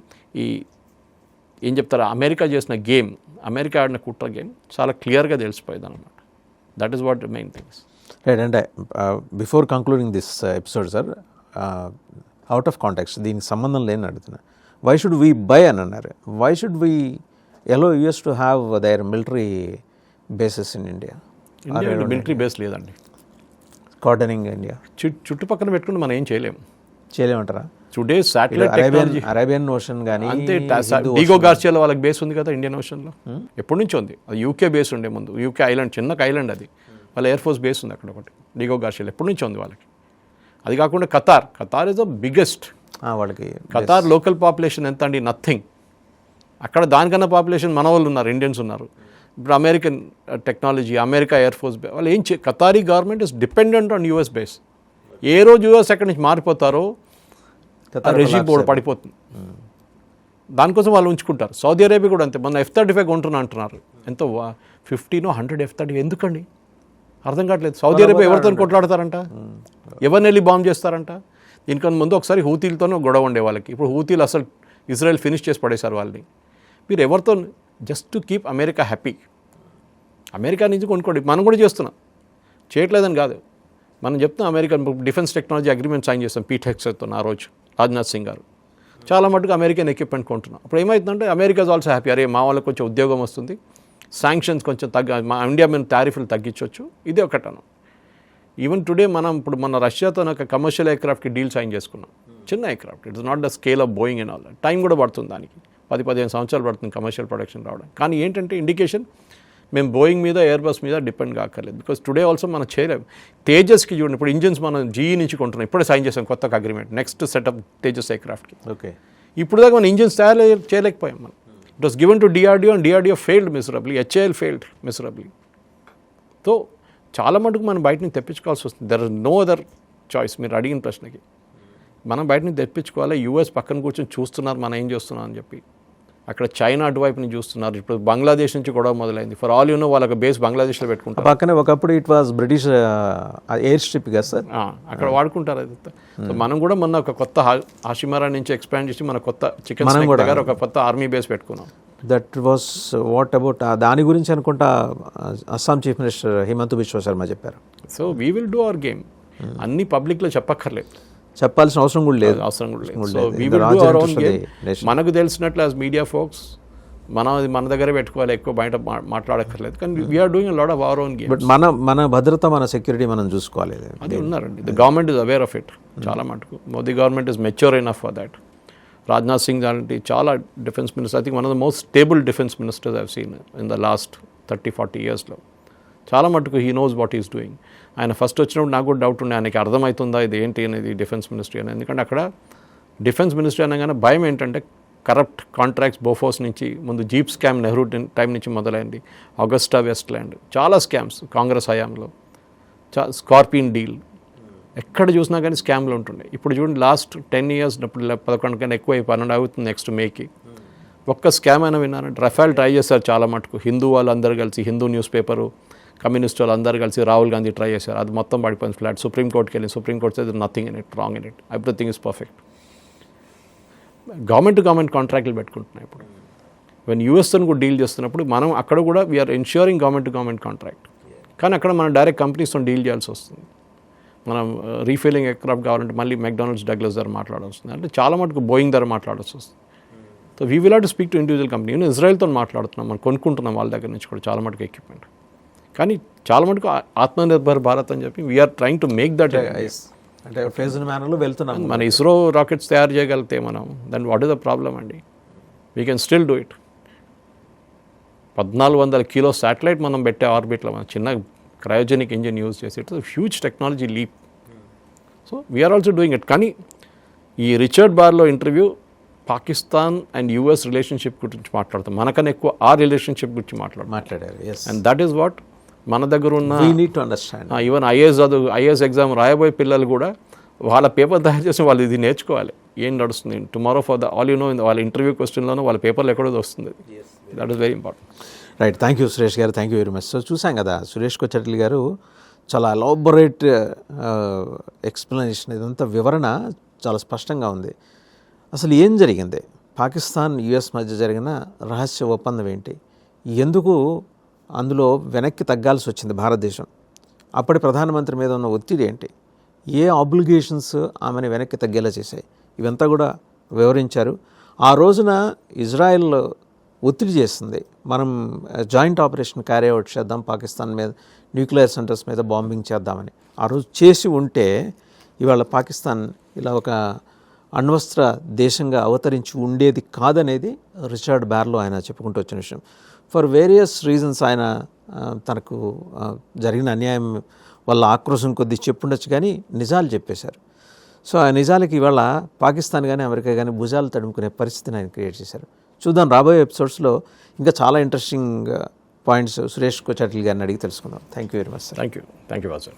ఏం చెప్తారు, అమెరికా చేసిన గేమ్, అమెరికా ఆడిన కుట్ర గేమ్ చాలా క్లియర్గా తెలిసిపోయింది అనమాట. That is what main things. Right. అంటే before concluding this episode sir, out of contacts, దీనికి సంబంధం లేని అడుగుతున్నా, వై షుడ్ వీ బై అని అన్నారు. Why should we allow US to have their military bases in India? Military base లేదండి. Cordoning India చుట్టుపక్కల పెట్టుకుని మనం ఏం చేయలేము. చేయలేమంటారా? Today satellite technology Arabian Ocean కానీ అంతే. డీగో గార్సియాలో వాళ్ళకి బేస్ ఉంది కదా ఇండియన్ ఓషన్లో, ఎప్పటి నుంచి ఉంది. అది యూకే బేస్ ఉండే ముందు, యూకే ఐలాండ్, చిన్న ఐలాండ్ అది, వాళ్ళ ఎయిర్ ఫోర్స్ బేస్ ఉంది అక్కడ ఒకటి, డీగో గార్సియాలో ఎప్పటి నుంచి ఉంది వాళ్ళకి. అది కాకుండా ఖతార్ ఇస్ ద బిగ్గెస్ట్. వాళ్ళకి ఖతార్ లోకల్ పాపులేషన్ ఎంత అండి? నథింగ్. అక్కడ దానికన్నా పాపులేషన్ మన వాళ్ళు ఉన్నారు, ఇండియన్స్ ఉన్నారు. ఇప్పుడు American technology, America air force వాళ్ళు ఏం Qatari government is dependent on US base. ఏ రోజు యూఎస్ ఎక్కడి నుంచి మారిపోతారో రెజీమ్ బోర్డు పడిపోతుంది. దానికోసం వాళ్ళు ఉంచుకుంటారు. సౌదీ అరేబియా కూడా అంతే. మన F-35 కొంటున్నా అంటున్నారు. ఎంతో 50-100 F-35 ఎందుకండి అర్థం కావట్లేదు. సౌదీ అరేబియా ఎవరితో కొట్లాడతారంట, ఎవరిని వెళ్ళి బాంబ్ చేస్తారంట. దీనికన్నా ముందు ఒకసారి హూతీలతోనూ గొడవ ఉండే వాళ్ళకి. ఇప్పుడు హూతీలు అసలు ఇజ్రాయెల్ ఫినిష్ చేసి పడేశారు వాళ్ళని. మీరు ఎవరితో just to keep America happy. America నుంచి కొనుక్కోండి. మనం కూడా చేస్తున్నాం, చేయట్లేదని కాదు. మనం చెప్తాం American defence technology agreement sign చేస్తాం పీటెక్స్తో ఆ రోజు రాజ్నాథ్ సింగ్ గారు. చాలా మటుకు అమెరికన్ ఎక్విప్మెంట్ కొంటున్నాం. అప్పుడు ఏమవుతుందంటే అమెరికా ఆల్సో హ్యాపీ. అరే మా వాళ్ళకి కొంచెం ఉద్యోగం వస్తుంది, శాంక్షన్స్ కొంచెం మా ఇండియా మీద టారిఫ్లు తగ్గించవచ్చు. ఇదే ఒకటను. ఈవెన్ టుడే మనం ఇప్పుడు మన రష్యాతో ఒక కమర్షియల్ ఎయిర్క్రాఫ్ట్కి డీల్ సైన్ చేసుకున్నాం. చిన్న aircraft, it's not the scale of Boeing and all. Time కూడా పడుతుంది దానికి, 10-15 సంవత్సరాలు పడుతుంది కమర్షియల్ ప్రొడక్షన్ రావడం. కానీ ఏంటంటే ఇండికేషన్ మేము బోయింగ్ మీద ఎయిర్బస్ మీద డిపెండ్ కాకర్లేదు. బికాస్ టుడే ఆల్సో మనం చేయలేము. తేజస్కి చూడండి, ఇప్పుడు ఇంజిన్స్ మనం జీఈ నుంచి కొంటున్నాం. ఇప్పుడే సైన్ చేసాం కొత్త అగ్రిమెంట్ నెక్స్ట్ సెటప్ తేజస్ ఎయిర్క్రాఫ్ట్కి. ఓకే, ఇప్పుడు దాకా మనం ఇంజిన్స్ తయారు చేయలేకపోయాం మనం. It was given to DRDO and DRDO failed miserably, HAL failed miserably. So చాలా మటుకు మనం బయట నుంచి తెప్పించుకోవాల్సి వస్తుంది. There is no other choice. మీరు అడిగిన ప్రశ్నకి మనం బయట నుంచి తెప్పించుకోవాలి. యూఎస్ పక్కన కూర్చొని చూస్తున్నారు మనం ఏం చేస్తున్నాం అని చెప్పి. అక్కడ చైనా అటువైపు నుంచి చూస్తున్నారు. ఇప్పుడు బంగ్లాదేశ్ నుంచి గొడవ మొదలైంది. ఫర్ ఆల్ యూ నో వాళ్ళకి బేస్ బంగ్లాదేశ్లో పెట్టుకుంటారు. పక్కనే ఒకప్పుడు it was British air strip కదా సార్, అక్కడ వాడుకుంటారు అది. సో మనం కూడా మొన్న ఒక కొత్త హాషిమారా నుంచి ఎక్స్పాండ్ చేసి మన కొత్త చికెన్ దగ్గర ఒక కొత్త ఆర్మీ బేస్ పెట్టుకున్నాం. దట్ వాస్ వాట్ అబౌట్ దాని గురించి అనుకుంటా అస్సాం చీఫ్ మినిస్టర్ హిమంత బిశ్వ శర్మ చెప్పారు. So we will do hour game. అన్ని పబ్లిక్లో చెప్పక్కర్లేదు, చెప్పాల్సిన అవసరం కూడా లేదు. So we will do our own game. మనకు తెలిసినట్లు యాజ్ మీడియా ఫోక్స్ మన దగ్గర పెట్టుకోవాలి, ఎక్కువ బయట మాట్లాడక్కర్లేదు. కానీ we're doing a lot of our own game. But మన భద్రత, మన సెక్యూరిటీ మనం చూసుకోవాలి. అది ఉన్నారండి. The government is aware of it. చాలా మటుకు Modi government is mature enough for that. Rajnath Singh లాంటి చాలా defence minister, I think one of the most stable defence ministers I've seen in the last 30-40 yearsలో. చాలా మటుకు he knows what is doing. ఆయన first వచ్చినప్పుడు నాకు కూడా డౌట్ ఉండే, ఆయనకి అర్థమవుతుందా ఇది ఏంటి అనేది డిఫెన్స్ మినిస్ట్రీ అని. ఎందుకంటే అక్కడ డిఫెన్స్ మినిస్ట్రీ అనగానే భయం ఏంటంటే కరప్ట్ కాంట్రాక్ట్స్ బోఫోర్స్ నుంచి, ముందు జీప్ స్కామ్ నెహ్రూ టైం నుంచి మొదలైంది, ఆగస్టా వెస్ట్ల్యాండ్, చాలా స్కామ్స్ కాంగ్రెస్ హయాంలో, స్కార్పియన్ డీల్, ఎక్కడ చూసినా కానీ స్కామ్లు ఉంటుండే. ఇప్పుడు చూడండి లాస్ట్ 10 years, ఇప్పుడు 11 కన్నా ఎక్కువ 12 అవుతుంది నెక్స్ట్ మేకి. ఒక్క స్కామ్ అయినా విన్నారంటే రఫేల్ ట్రై చేశారు చాలా మటుకు. హిందూ వాళ్ళందరూ కలిసి, హిందూ న్యూస్ పేపరు, కమ్యూనిస్ట్ వాళ్ళు అందరూ కలిసి రాహుల్ గాంధీ ట్రై చేశారు. అది మొత్తం పడిపోయింది ఫ్లాట్. సుప్రీంకోర్టుకి వెళ్ళి supreme court says nothing in it, wrong in it, everything is perfect. Government to government కాంట్రాక్ట్లు పెట్టుకుంటున్నాయి ఇప్పుడు. వెన్ యూఎస్తో కూడా డీల్ చేస్తున్నప్పుడు మనం అక్కడ కూడా we're ensuring government to government contract. కానీ అక్కడ మనం డైరెక్ట్ కంపెనీస్తో డీల్ చేయాల్సి వస్తుంది. మనం రీఫిల్లింగ్ ఎయిర్క్రాఫ్ట్ కావాలంటే మళ్ళీ మెక్డానల్డ్స్, డగ్లస్ ధర మాట్లాడాల్సి వస్తుంది. అంటే చాలా మటుకు బోయింగ్ ధర మాట్లాడాల్సి వస్తుంది. So we will have to speak to individual company. నేను ఇజ్రాయెల్తో మాట్లాడుతున్నాం, మనం కొనుక్కుంటున్నాం వాళ్ళ దగ్గర నుంచి కూడా చాలా మటుకు ఎక్విప్మెంట్. కానీ చాలా మటుకు ఆత్మనిర్భర్ భారత్ అని చెప్పి we are trying to make that. అంటే ఫేజ్డ్ మేనర్లో వెళ్తున్నాం. మన ఇస్రో రాకెట్స్ తయారు చేయగలిగితే మనం, then what is the problem అండి? We can still do it. 1400 kilos satellite మనం పెట్టే ఆర్బిట్లో, మనం చిన్న క్రయోజెనిక్ ఇంజిన్ యూజ్ చేసి, it's huge technology leap. So we are also doing it. కానీ ఈ Richard Barlow interview Pakistan and US relationship గురించి మాట్లాడతాం, మనకన్నా ఎక్కువ ఆ రిలేషన్షిప్ గురించి మాట్లాడారు. అండ్ దట్ ఈస్ వాట్ మన దగ్గర ఉన్న ఈవెన్ ఐఏఎస్ ఎగ్జామ్ రాయబోయే పిల్లలు కూడా వాళ్ళ పేపర్ తయారు చేసి వాళ్ళు ఇది నేర్చుకోవాలి, ఏం నడుస్తుంది tomorrow for the all you know. వాళ్ళ ఇంటర్వ్యూ క్వశ్చన్లోనూ వాళ్ళ పేపర్లో ఎక్కడో వస్తుంది. That is very important. Right, thank you Suresh గారు, thank you very much. So చూసాం కదా, సురేష్ కొచ్చర్ల గారు చాలా ఎలాబొరేట్ ఎక్స్ప్లెనేషన్, ఇదంతా వివరణ చాలా స్పష్టంగా ఉంది. అసలు ఏం జరిగింది, పాకిస్తాన్ యుఎస్ మధ్య జరిగిన రహస్య ఒప్పందం ఏంటి, ఎందుకు అందులో వెనక్కి తగ్గాల్సి వచ్చింది భారతదేశం, అప్పటి ప్రధానమంత్రి మీద ఉన్న ఒత్తిడి ఏంటి, ఏ ఆబ్లిగేషన్స్ ఆమెను వెనక్కి తగ్గేలా చేశాయి, ఇవంతా కూడా వివరించారు. ఆ రోజున ఇజ్రాయెల్ ఒత్తిడి చేస్తుంది, మనం జాయింట్ ఆపరేషన్ క్యారీ అవుట్ చేద్దాం, పాకిస్తాన్ మీద న్యూక్లియర్ సెంటర్స్ మీద బాంబింగ్ చేద్దామని. ఆ రోజు చేసి ఉంటే ఇవాళ పాకిస్తాన్ ఇలా ఒక అణ్వస్త్ర దేశంగా అవతరించి ఉండేది కాదనేది రిచర్డ్ బ్యార్లో ఆయన చెప్పుకుంటూ వచ్చిన విషయం. ఫర్ వేరియస్ రీజన్స్ ఆయన తనకు జరిగిన అన్యాయం వల్ల ఆక్రోశం కొద్దీ చెప్పుండొచ్చు, కానీ నిజాలు చెప్పేశారు. సో ఆ నిజాలకి ఇవాళ పాకిస్తాన్ కానీ అమెరికా కానీ భుజాలు తడుముకునే పరిస్థితిని ఆయన క్రియేట్ చేశారు. చూద్దాం రాబోయే ఎపిసోడ్స్లో ఇంకా చాలా ఇంట్రెస్టింగ్ పాయింట్స్ సురేష్ కోచాటిల్ గారిని అడిగి తెలుసుకుందాం. Thank you very much sir. Thank you Vasu.